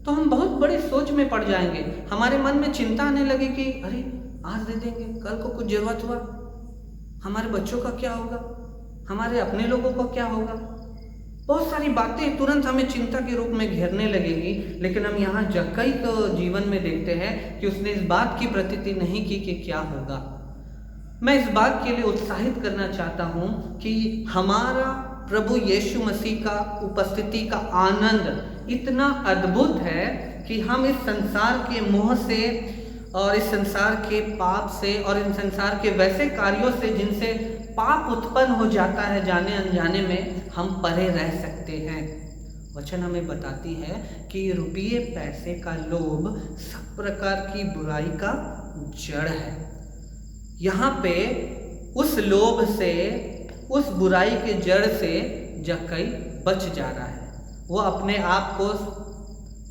A: तो हम बहुत बड़ी सोच में पड़ जाएंगे। हमारे मन में चिंता आने लगी कि अरे आज दे देंगे, कल को कुछ जरूरत हुआ, हमारे बच्चों का क्या होगा, हमारे अपने लोगों का क्या होगा। बहुत सारी बातें तुरंत हमें चिंता के रूप में घेरने लगेगी। लेकिन हम यहाँ जक्कई को जीवन में देखते हैं कि उसने इस बात की प्रतीति नहीं की कि क्या होगा। मैं इस बात के लिए उत्साहित करना चाहता हूँ कि हमारा प्रभु यीशु मसीह का उपस्थिति का आनंद इतना अद्भुत है कि हम इस संसार के मोह से और इस संसार के पाप से और इन संसार के वैसे कार्यों से जिनसे पाप उत्पन्न हो जाता है जाने अनजाने में, हम परे रह सकते हैं। वचन हमें बताती है कि रुपये पैसे का लोभ सब प्रकार की बुराई का जड़ है। यहाँ पे उस लोभ से, उस बुराई के जड़ से जक्कई बच जा रहा है। वो अपने आप को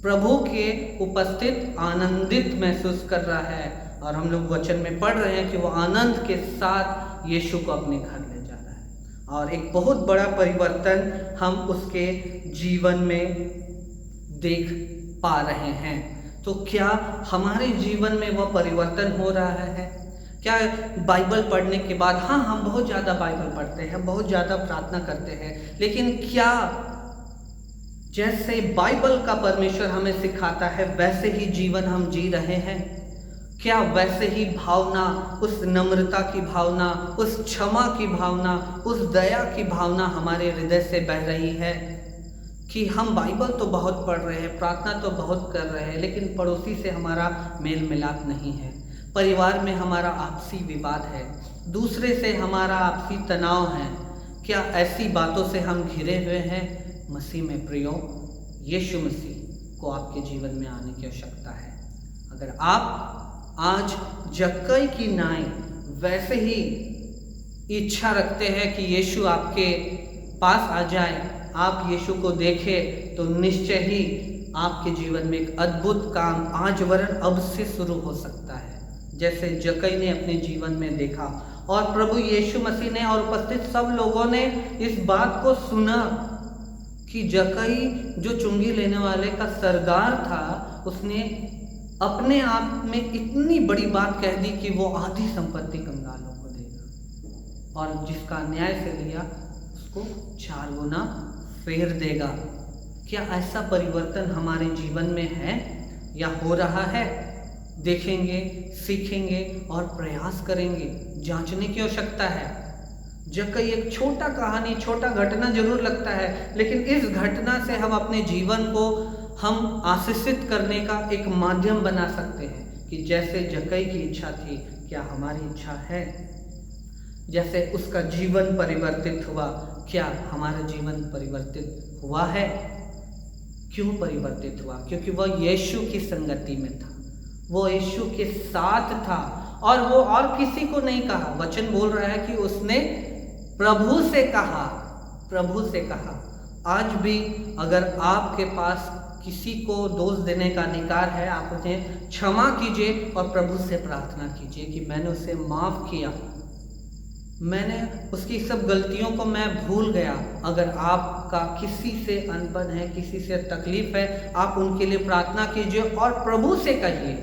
A: प्रभु के उपस्थित आनंदित महसूस कर रहा है। और हम लोग वचन में पढ़ रहे हैं कि वो आनंद के साथ यीशु को अपने घर ले जा रहा है। और एक बहुत बड़ा परिवर्तन हम उसके जीवन में देख पा रहे हैं। तो क्या हमारे जीवन में वह परिवर्तन हो रहा है? क्या बाइबल पढ़ने के बाद, हाँ, हम बहुत ज़्यादा बाइबल पढ़ते हैं, बहुत ज़्यादा प्रार्थना करते हैं, लेकिन क्या जैसे बाइबल का परमेश्वर हमें सिखाता है वैसे ही जीवन हम जी रहे हैं? क्या वैसे ही भावना, उस नम्रता की भावना, उस क्षमा की भावना, उस दया की भावना हमारे हृदय से बह रही है? कि हम बाइबल तो बहुत पढ़ रहे हैं, प्रार्थना तो बहुत कर रहे हैं, लेकिन पड़ोसी से हमारा मेल मिलाप नहीं है, परिवार में हमारा आपसी विवाद है, दूसरे से हमारा आपसी तनाव है। क्या ऐसी बातों से हम घिरे हुए हैं? मसीह में प्रियो, यीशु मसीह को आपके जीवन में आने की आवश्यकता है। अगर आप आज जक्कई की नाई वैसे ही इच्छा रखते हैं कि यीशु आपके पास आ जाए, आप यीशु को देखें, तो निश्चय ही आपके जीवन में एक अद्भुत काम आज वरन अब से शुरू हो सकता है, जैसे जक्कई ने अपने जीवन में देखा। और प्रभु यीशु मसीह ने और उपस्थित सब लोगों ने इस बात को सुना कि जक्कई जो चुंगी लेने वाले का सरदार था, उसने अपने आप में इतनी बड़ी बात कह दी कि वो आधी संपत्ति कंगालों को देगा और जिसका न्याय से लिया उसको 4 गुना फेर देगा। क्या ऐसा परिवर्तन हमारे जीवन में है या हो रहा है? देखेंगे, सीखेंगे और प्रयास करेंगे। जांचने की आवश्यकता है। जक्कई एक छोटा कहानी, छोटा घटना जरूर लगता है, लेकिन इस घटना से हम अपने जीवन को हम आशीषित करने का एक माध्यम बना सकते हैं कि जैसे जक्कई की इच्छा थी, क्या हमारी इच्छा है? जैसे उसका जीवन परिवर्तित हुआ, क्या हमारा जीवन परिवर्तित हुआ है? क्यों परिवर्तित हुआ? क्योंकि वह यीशु की संगति में था, वो यीशु के साथ था और वो और किसी को नहीं कहा। वचन बोल रहा है कि उसने प्रभु से कहा, प्रभु से कहा। आज भी अगर आपके पास किसी को दोष देने का अधिकार है, आप उन्हें क्षमा कीजिए और प्रभु से प्रार्थना कीजिए कि मैंने उसे माफ़ किया, मैंने उसकी सब गलतियों को मैं भूल गया। अगर आपका किसी से अनबन है, किसी से तकलीफ है, आप उनके लिए प्रार्थना कीजिए और प्रभु से कहिए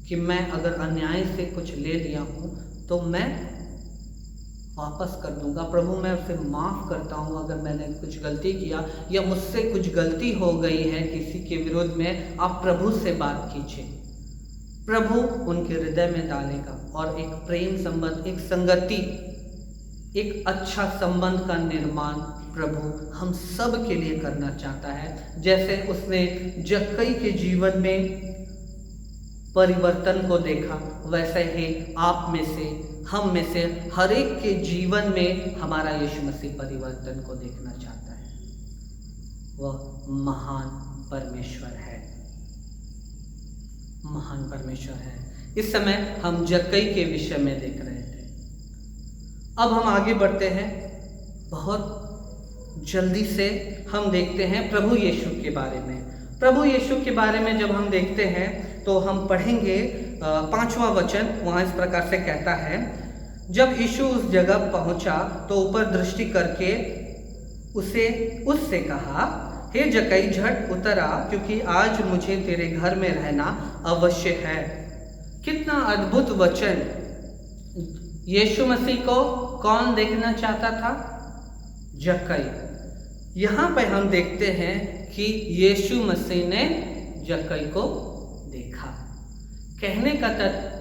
A: कि मैं अगर अन्याय से कुछ ले लिया हूँ तो मैं वापस कर दूंगा। प्रभु मैं उसे माफ़ करता हूँ अगर मैंने कुछ गलती किया या मुझसे कुछ गलती हो गई है किसी के विरोध में, आप प्रभु से बात कीजिए। प्रभु उनके हृदय में डालेगा और एक प्रेम संबंध, एक संगति, एक अच्छा संबंध का निर्माण प्रभु हम सब के लिए करना चाहता है। जैसे उसने जक्कई के जीवन में परिवर्तन को देखा, वैसे ही आप में से, हम में से हर एक के जीवन में हमारा यीशु मसीह परिवर्तन को देखना चाहता है। वह महान परमेश्वर है, महान परमेश्वर है। इस समय हम जक्कई के विषय में देख रहे थे। अब हम आगे बढ़ते हैं। बहुत जल्दी से हम देखते हैं प्रभु यीशु के बारे में। प्रभु यीशु के बारे में जब हम देखते हैं तो हम पढ़ेंगे 5वां वचन। वहाँ इस प्रकार से कहता है, जब यीशु उस जगह पहुंचा तो ऊपर दृष्टि करके उससे कहा, हे जक्कई झट उतर आ, क्योंकि आज मुझे तेरे घर में रहना अवश्य है। कितना अद्भुत वचन! यीशु मसीह को कौन देखना चाहता था? जक्कई। यहाँ पर हम देखते हैं कि यीशु मसीह ने जक्कई को देखा। कहने का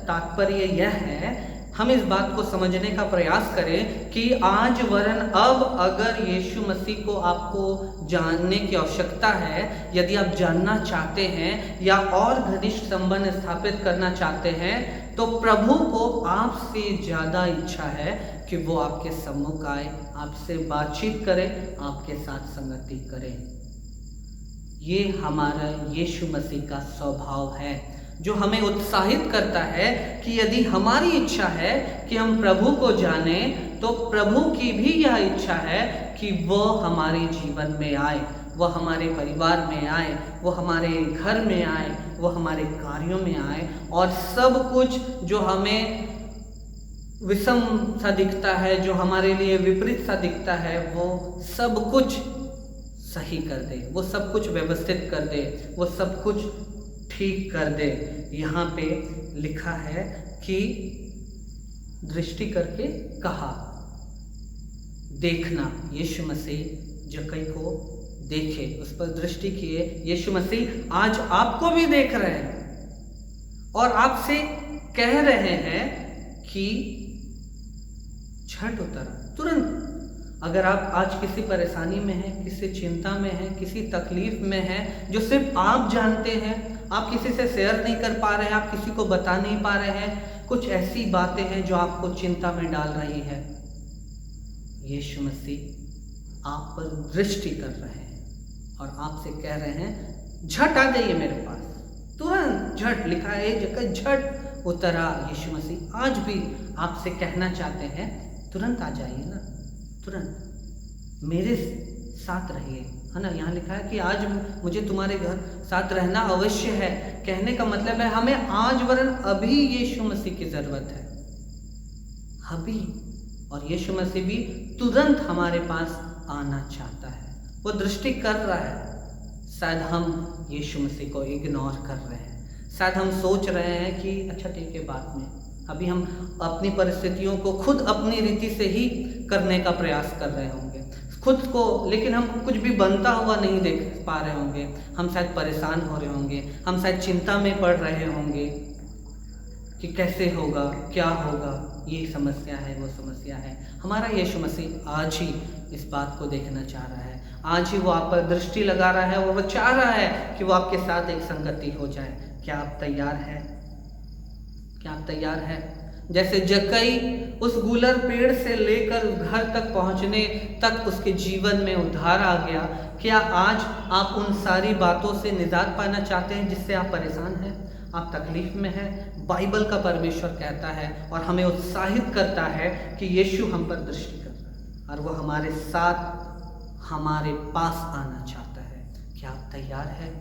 A: तात्पर्य यह है, हम इस बात को समझने का प्रयास करें कि आज वरन अब अगर यीशु मसीह को आपको जानने की आवश्यकता है, यदि आप जानना चाहते हैं या और घनिष्ठ संबंध स्थापित करना चाहते हैं, तो प्रभु को आपसे ज़्यादा इच्छा है कि वो आपके सम्मुख आए, आपसे बातचीत करे, आपके साथ संगति करे। ये हमारा यीशु मसीह का स्वभाव है जो हमें उत्साहित करता है कि यदि हमारी इच्छा है कि हम प्रभु को जानें, तो प्रभु की भी यह इच्छा है कि वो हमारे जीवन में आए, वो हमारे परिवार में आए, वो हमारे घर में आए, वो हमारे कार्यों में आए, और सब कुछ जो हमें विषम सा दिखता है, जो हमारे लिए विपरीत सा दिखता है, वो सब कुछ सही कर दे, वो सब कुछ व्यवस्थित कर दे, वो सब कुछ ठीक कर दे। यहाँ पे लिखा है कि दृष्टि करके कहा, देखना। यीशु मसीह जक्कई को देखे, उस पर दृष्टि किए। यीशु मसीह आज आपको भी देख रहे हैं और आपसे कह रहे हैं कि झट उतर, तुरंत। अगर आप आज किसी परेशानी में हैं, किसी चिंता में हैं, किसी तकलीफ में हैं जो सिर्फ आप जानते हैं, आप किसी से शेयर नहीं कर पा रहे हैं, आप किसी को बता नहीं पा रहे हैं, कुछ ऐसी बातें हैं जो आपको चिंता में डाल रही है, यीशु मसीह आप पर दृष्टि कर रहे हैं और आपसे कह रहे हैं, झट आ जाइए मेरे पास, तुरंत। झट लिखा है जगह, झट उतरा। यीशु मसीह आज भी आपसे कहना चाहते हैं, तुरंत आ जाइए ना, तुरंत मेरे साथ रहिए, है ना। यहाँ लिखा है कि आज मुझे तुम्हारे घर साथ रहना अवश्य है। कहने का मतलब है हमें आज वरन अभी यीशु मसीह की ज़रूरत है, अभी। और यीशु मसीह भी तुरंत हमारे पास आना चाहता है, वो दृष्टि कर रहा है। शायद हम यीशु मसीह को इग्नोर कर रहे हैं, शायद हम सोच रहे हैं कि अच्छा ठीक है बाद में, अभी हम अपनी परिस्थितियों को खुद अपनी रीति से ही करने का प्रयास कर रहे होंगे खुद को, लेकिन हम कुछ भी बनता हुआ नहीं देख पा रहे होंगे। हम शायद परेशान हो रहे होंगे, हम शायद चिंता में पड़ रहे होंगे कि कैसे होगा, क्या होगा, ये समस्या है, वो समस्या है। हमारा यीशु मसीह आज ही इस बात को देखना चाह रहा है, आज ही वो आप पर दृष्टि लगा रहा है और वो चाह रहा है कि वो आपके साथ एक संगति हो जाए। क्या आप तैयार हैं? क्या आप तैयार हैं? जैसे जक्कई उस गूलर पेड़ से लेकर घर तक पहुंचने तक उसके जीवन में उद्धार आ गया, क्या आज आप उन सारी बातों से निजात पाना चाहते हैं जिससे आप परेशान हैं, आप तकलीफ में हैं? बाइबल का परमेश्वर कहता है और हमें उत्साहित करता है कि यीशु हम पर दृष्टि कर रहा है और वो हमारे साथ, हमारे पास आना चाहता है। क्या आप तैयार हैं?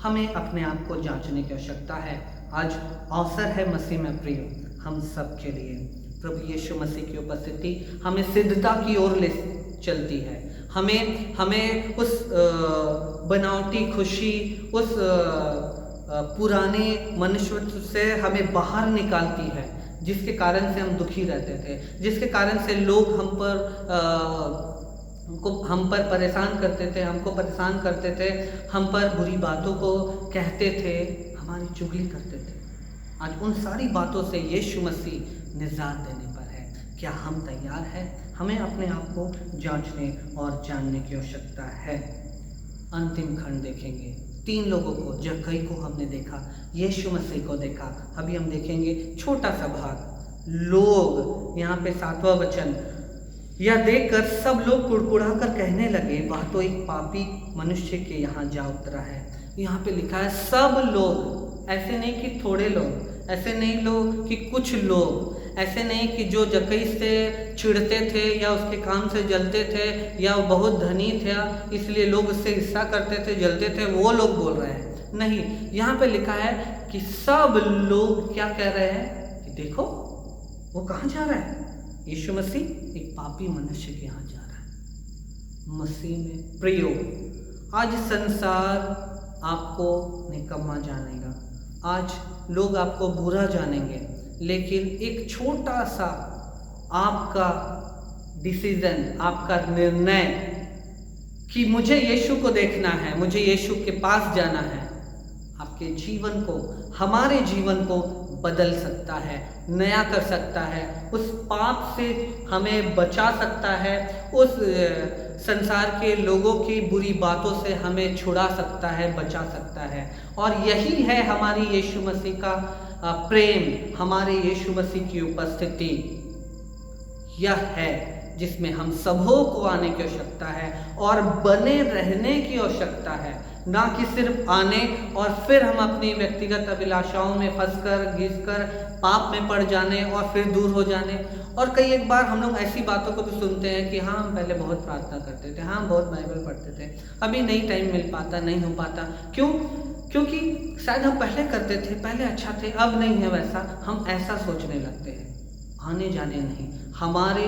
A: हमें अपने आप को जांचने की आवश्यकता है। आज अवसर है मसीह में प्रिय हम सब के लिए। प्रभु यीशु मसीह की उपस्थिति हमें सिद्धता की ओर ले चलती है, हमें उस बनावटी खुशी, उस पुराने मनुष्यत्व से हमें बाहर निकालती है जिसके कारण से हम दुखी रहते थे, जिसके कारण से लोग हम पर परेशान करते थे, हमको परेशान करते थे, हम पर बुरी बातों को कहते थे, हमारी चुगली करते थे। आज उन सारी बातों से यीशु मसीह निजात देने पर है। क्या हम तैयार हैं? हमें अपने आप को जांचने और जानने की आवश्यकता है। अंतिम खंड देखेंगे, 3 लोगों को, जक्कई को हमने देखा, यीशु मसीह को देखा। अभी हम देखेंगे छोटा सा भाग, लोग। यहाँ पे 7वां वचन, यह देखकर सब लोग कुड़कुड़ा कर कहने लगे, वह तो एक पापी मनुष्य के यहाँ जा उतरा है। यहाँ पे लिखा है सब लोग, ऐसे नहीं कि थोड़े लोग, ऐसे नहीं लोग कि कुछ लोग, ऐसे नहीं कि जो जक्कई से चिढ़ते थे या उसके काम से जलते थे या वो बहुत धनी था इसलिए लोग उससे ईर्ष्या करते थे, जलते थे, वो लोग बोल रहे हैं। नहीं, यहाँ पे लिखा है कि सब लोग क्या कह रहे हैं कि देखो वो कहाँ जा रहा है, यीशु मसीह एक पापी मनुष्य के यहाँ जा रहा है। मसीह में प्रियो, आज संसार आपको निकम्मा जानेगा, आज लोग आपको बुरा जानेंगे, लेकिन एक छोटा सा आपका डिसीजन, आपका निर्णय कि मुझे यीशु को देखना है, मुझे यीशु के पास जाना है, आपके जीवन को, हमारे जीवन को बदल सकता है, नया कर सकता है, उस पाप से हमें बचा सकता है, उस संसार के लोगों की बुरी बातों से हमें छुड़ा सकता है, बचा सकता है। और यही है हमारी यीशु मसीह का प्रेम, हमारे यीशु मसीह की उपस्थिति। यह है जिसमें हम सबों को आने की आवश्यकता है और बने रहने की आवश्यकता है, ना कि सिर्फ आने और फिर हम अपनी व्यक्तिगत अभिलाषाओं में फंसकर, घिसकर पाप में पड़ जाने और फिर दूर हो जाने। और कई एक बार हम लोग ऐसी बातों को भी सुनते हैं कि हाँ हम पहले बहुत प्रार्थना करते थे, हाँ हम बहुत बाइबल पढ़ते थे, अभी नहीं टाइम मिल पाता, नहीं हो पाता। क्यों? क्योंकि शायद हम पहले करते थे, पहले अच्छा थे, अब नहीं है वैसा, हम ऐसा सोचने लगते हैं। आने जाने नहीं, हमारे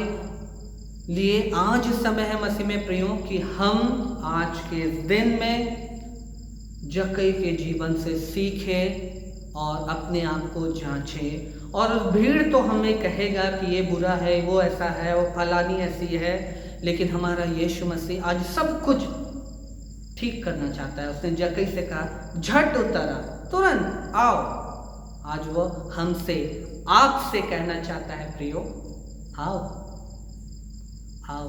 A: लिए आज समय है मसीह में प्रियो कि हम आज के दिन में जक्कई के जीवन से सीखें और अपने आप को जांचें। और भीड़ तो हमें कहेगा कि ये बुरा है, वो ऐसा है, वो फलानी ऐसी है, लेकिन हमारा यीशु मसीह आज सब कुछ ठीक करना चाहता है। उसने जक्कई से कहा झट उतरा, तुरंत आओ। आज वो हमसे, आपसे कहना चाहता है प्रियो, आओ आओ।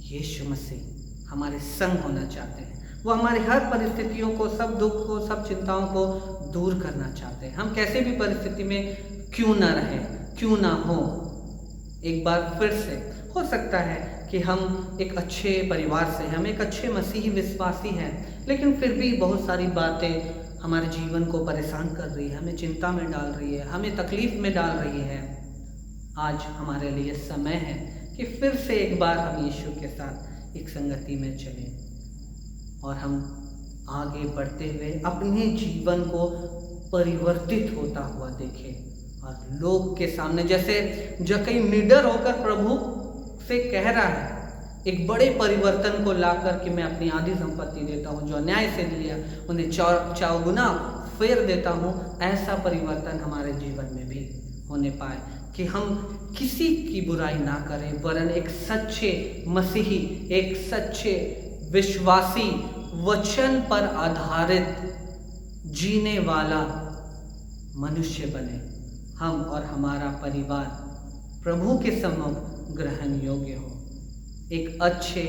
A: यीशु मसीह हमारे संग होना चाहते हैं, वो हमारी हर परिस्थितियों को, सब दुख को, सब चिंताओं को दूर करना चाहते हैं। हम कैसे भी परिस्थिति में क्यों ना रहें, क्यों ना हो, एक बार फिर से हो सकता है कि हम एक अच्छे परिवार से हैं, हम एक अच्छे मसीही विश्वासी हैं, लेकिन फिर भी बहुत सारी बातें हमारे जीवन को परेशान कर रही है, हमें चिंता में डाल रही है, हमें तकलीफ में डाल रही है। आज हमारे लिए समय है कि फिर से एक बार हम यीशु के साथ एक संगति में चलें और हम आगे बढ़ते हुए अपने जीवन को परिवर्तित होता हुआ देखें और लोग के सामने, जैसे जक्कई निडर होकर प्रभु से कह रहा है, एक बड़े परिवर्तन को लाकर कि मैं अपनी आधी संपत्ति देता हूँ, जो अन्याय से लिया उन्हें चौगुना फेर देता हूँ, ऐसा परिवर्तन हमारे जीवन में भी होने पाए कि हम किसी की बुराई ना करें, वरन एक सच्चे मसीही, एक सच्चे विश्वासी, वचन पर आधारित जीने वाला मनुष्य बने। हम और हमारा परिवार प्रभु के सम्मुख ग्रहण योग्य हो, एक अच्छे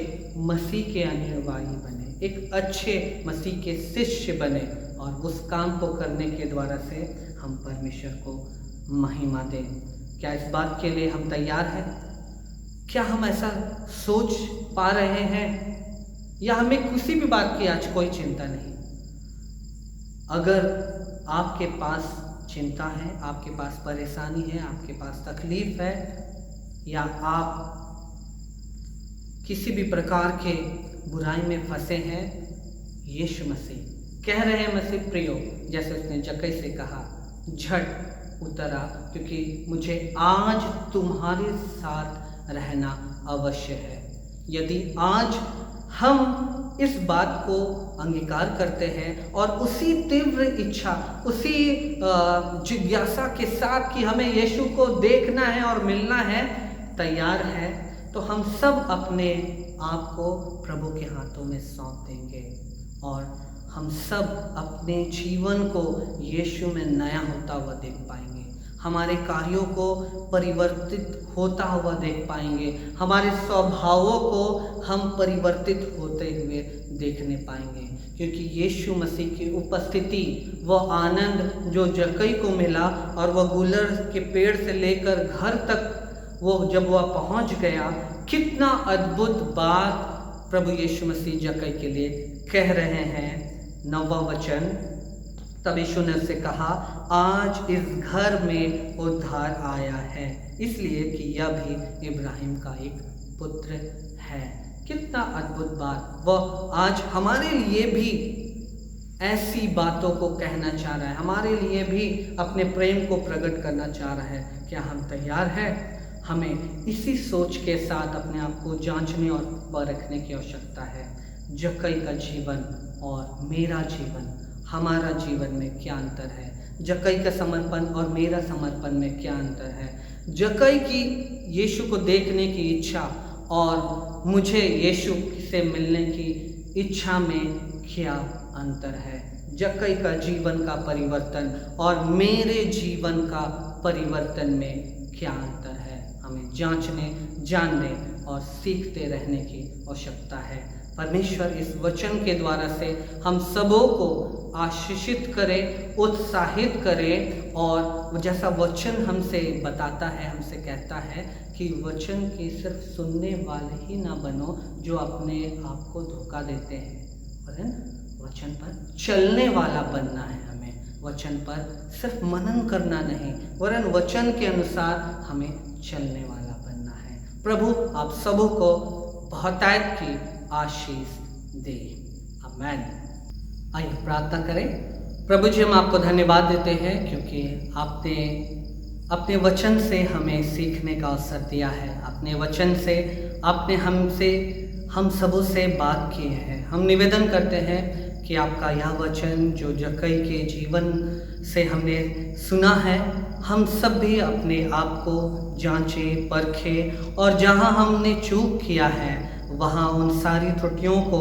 A: मसीह के अनुयायी बने, एक अच्छे मसीह के शिष्य बने और उस काम को करने के द्वारा से हम परमेश्वर को महिमा दें। क्या इस बात के लिए हम तैयार हैं? क्या हम ऐसा सोच पा रहे हैं, या हमें किसी भी बात की आज कोई चिंता नहीं? अगर आपके पास चिंता है, आपके पास परेशानी है, आपके पास तकलीफ है, या आप किसी भी प्रकार के बुराई में फंसे हैं, यीशु मसीह कह रहे हैं, मसीह प्रियो, जैसे उसने जक्कई से कहा, झट उतरा, क्योंकि मुझे आज तुम्हारे साथ रहना अवश्य है। यदि आज हम इस बात को अंगीकार करते हैं और उसी तीव्र इच्छा, उसी जिज्ञासा के साथ कि हमें यीशु को देखना है और मिलना है, तैयार है, तो हम सब अपने आप को प्रभु के हाथों में सौंप देंगे और हम सब अपने जीवन को यीशु में नया होता हुआ देख पाएंगे। हमारे कार्यों को परिवर्तित होता हुआ देख पाएंगे। हमारे स्वभावों को हम परिवर्तित होते हुए देखने पाएंगे, क्योंकि यीशु मसीह की उपस्थिति, वह आनंद जो जक्कई को मिला और वह गुलर के पेड़ से लेकर घर तक वो जब वह पहुंच गया, कितना अद्भुत बात प्रभु यीशु मसीह जक्कई के लिए कह रहे हैं। 9वां वचन, तब यीशु ने उससे कहा, आज इस घर में उद्धार आया है, इसलिए कि यह भी इब्राहिम का एक पुत्र है। कितना अद्भुत बात! वह आज हमारे लिए भी ऐसी बातों को कहना चाह रहा है, हमारे लिए भी अपने प्रेम को प्रकट करना चाह रहा है। क्या हम तैयार हैं? हमें इसी सोच के साथ अपने आप को जांचने और परखने की आवश्यकता है। जक्कई का जीवन और मेरा जीवन, हमारा जीवन में क्या अंतर है? जक्कई का समर्पण और मेरा समर्पण में क्या अंतर है? जक्कई की यीशु को देखने की इच्छा और मुझे यीशु से मिलने की इच्छा में क्या अंतर है? जक्कई का जीवन का परिवर्तन और मेरे जीवन का परिवर्तन में क्या अंतर है? हमें जांचने, जानने और सीखते रहने की आवश्यकता है। परमेश्वर इस वचन के द्वारा से हम सबों को आशीषित करे, उत्साहित करे, और जैसा वचन हमसे बताता है, हमसे कहता है कि वचन के सिर्फ सुनने वाले ही ना बनो जो अपने आप को धोखा देते हैं, वरन वचन पर चलने वाला बनना है। हमें वचन पर सिर्फ मनन करना नहीं, वरन वचन के अनुसार हमें चलने वाला बनना है। प्रभु आप सबों को बहुतायत की आशीष दे। आमीन। आइए प्रार्थना करें। प्रभु जी, हम आपको धन्यवाद देते हैं क्योंकि आपने अपने वचन से हमें सीखने का अवसर दिया है। अपने वचन से आपने हम सबों से बात की है। हम निवेदन करते हैं कि आपका यह वचन जो जक्कई के जीवन से हमने सुना है, हम सब भी अपने आप को जांचें, परखें, और जहां हमने चूक किया है वहां उन सारी त्रुटियों को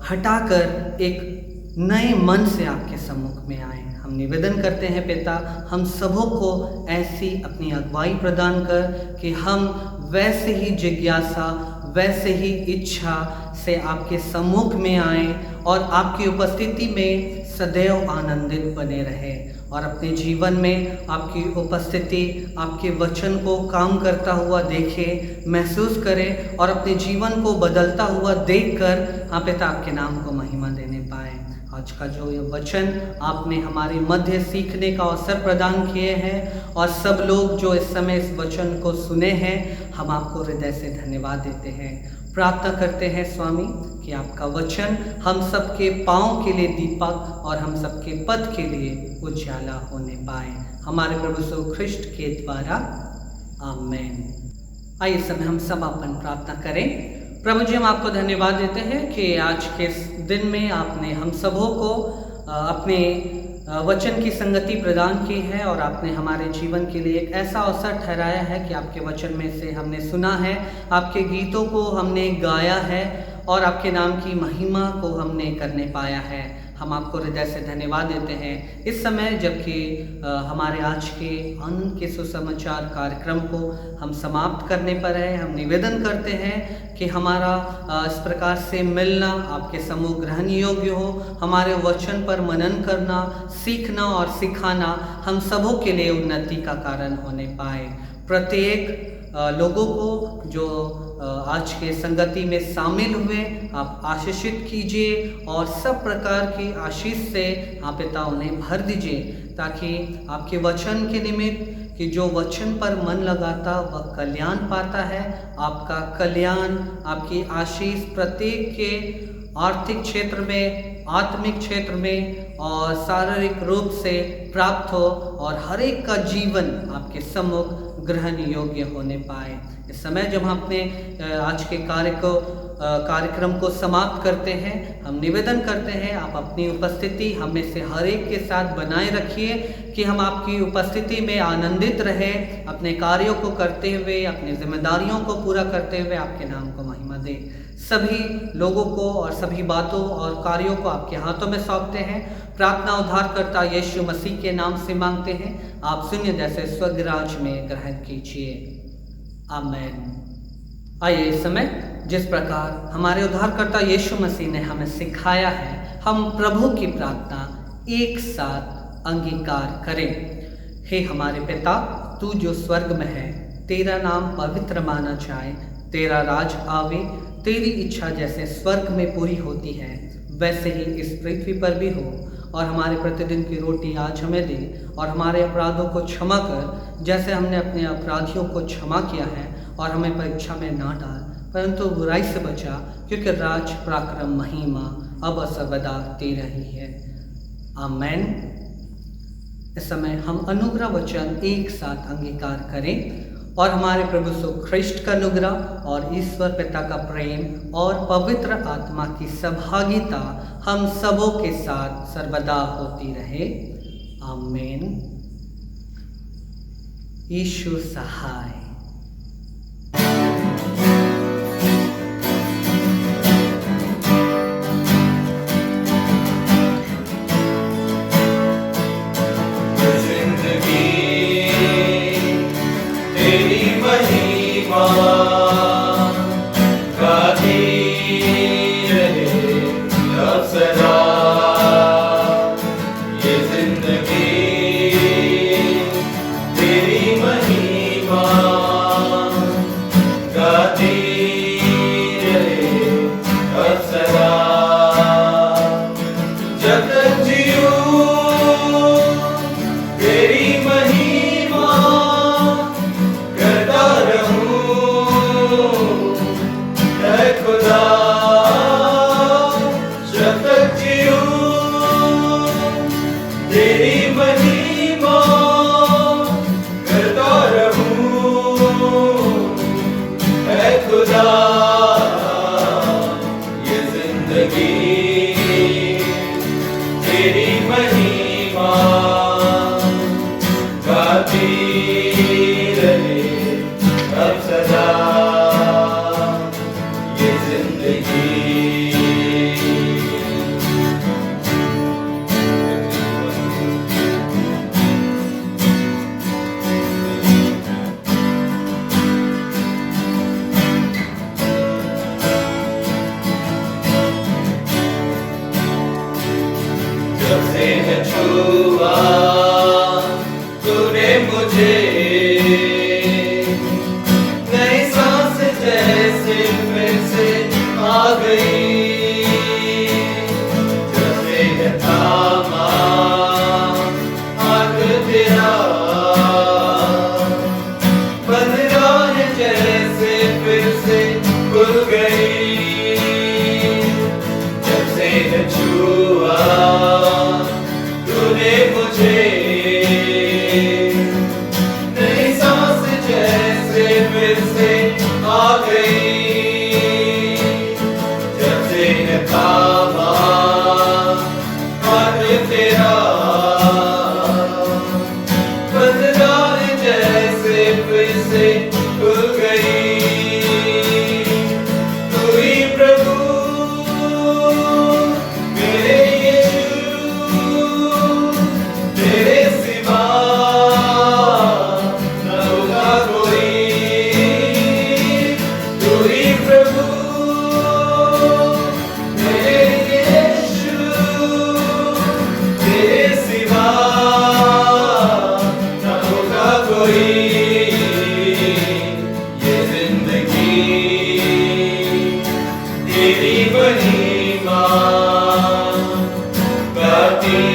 A: हटाकर एक नए मन से आपके सम्मुख में आए। हम निवेदन करते हैं पिता, हम सबों को ऐसी अपनी अगुवाई प्रदान कर कि हम वैसे ही जिज्ञासा, वैसे ही इच्छा से आपके सम्मुख में आए और आपकी उपस्थिति में सदैव आनंदित बने रहे और अपने जीवन में आपकी उपस्थिति, आपके वचन को काम करता हुआ देखें, महसूस करें और अपने जीवन को बदलता हुआ देखकर हाँ पिता आपके नाम को महिमा देने पाए। आज का जो ये वचन आपने हमारे मध्य सीखने का अवसर प्रदान किए हैं और सब लोग जो इस समय इस वचन को सुने हैं, हम आपको हृदय से धन्यवाद देते हैं। प्रार्थना करते हैं स्वामी कि आपका वचन हम सबके पाँव के लिए दीपक और हम सबके पथ के लिए उजाला होने पाए, हमारे प्रभु यीशु ख्रिस्ट के द्वारा। आमीन। आइए समय हम सब अपन प्रार्थना करें। प्रभु जी, हम आपको धन्यवाद देते हैं कि आज के इस दिन में आपने हम सबों को अपने वचन की संगति प्रदान की है और आपने हमारे जीवन के लिए एक ऐसा अवसर ठहराया है कि आपके वचन में से हमने सुना है, आपके गीतों को हमने गाया है और आपके नाम की महिमा को हमने करने पाया है। हम आपको हृदय से धन्यवाद देते हैं। इस समय जबकि हमारे आज के आनंद के सुसमाचार कार्यक्रम को हम समाप्त करने पर है, हम निवेदन करते हैं कि हमारा इस प्रकार से मिलना आपके सम्मुख ग्रहण योग्य हो। हमारे वचन पर मनन करना, सीखना और सिखाना हम सबों के लिए उन्नति का कारण होने पाए। प्रत्येक लोगों को जो आज के संगति में शामिल हुए आप आशीषित कीजिए और सब प्रकार की आशीष से आप पिता उन्हें भर दीजिए, ताकि आपके वचन के निमित्त कि जो वचन पर मन लगाता वह कल्याण पाता है। आपका कल्याण, आपकी आशीष प्रत्येक के आर्थिक क्षेत्र में, आत्मिक क्षेत्र में और शारीरिक रूप से प्राप्त हो और हर एक का जीवन आपके सम्मुख ग्रहण योग्य होने पाए। इस समय जब हम अपने आज के कार्य को कार्यक्रम को समाप्त करते हैं। हम निवेदन करते हैं आप अपनी उपस्थिति हम में से हर एक के साथ बनाए रखिए कि हम आपकी उपस्थिति में आनंदित रहें, अपने कार्यों को करते हुए, अपनी जिम्मेदारियों को पूरा करते हुए आपके नाम को महिमा दें। सभी लोगों को और सभी बातों और कार्यों को आपके हाथों में सौंपते हैं। प्रार्थना उद्धारकर्ता यीशु मसीह के नाम से मांगते हैं, आप शून्य जैसे स्वर्ग राज में ग्रहण कीजिए। आमीन। आइए इस समय जिस प्रकार हमारे उद्धारकर्ता यीशु मसीह ने हमें सिखाया है, हम प्रभु की प्रार्थना एक साथ अंगीकार करें। हे हमारे पिता, तू जो स्वर्ग में है, तेरा नाम पवित्र माना जाए, तेरा राज आवे, तेरी इच्छा जैसे स्वर्ग में पूरी होती है वैसे ही इस पृथ्वी पर भी हो। और हमारे प्रतिदिन की रोटी आज हमें दे, और हमारे अपराधों को क्षमा कर जैसे हमने अपने अपराधियों को क्षमा किया है, और हमें परीक्षा में ना डाल परंतु बुराई से बचा, क्योंकि राज पराक्रम महिमा अब सर्वदा तेरा ही है। आमीन। इस समय हम अनुग्रह वचन एक साथ अंगीकार करें, और हमारे प्रभु यीशु ख्रिस्ट का अनुग्रह और ईश्वर पिता का प्रेम और पवित्र आत्मा की सहभागिता हम सबों के साथ सर्वदा होती रहे। आमीन। यीशु सहाय।
B: तेरी महिमा गाती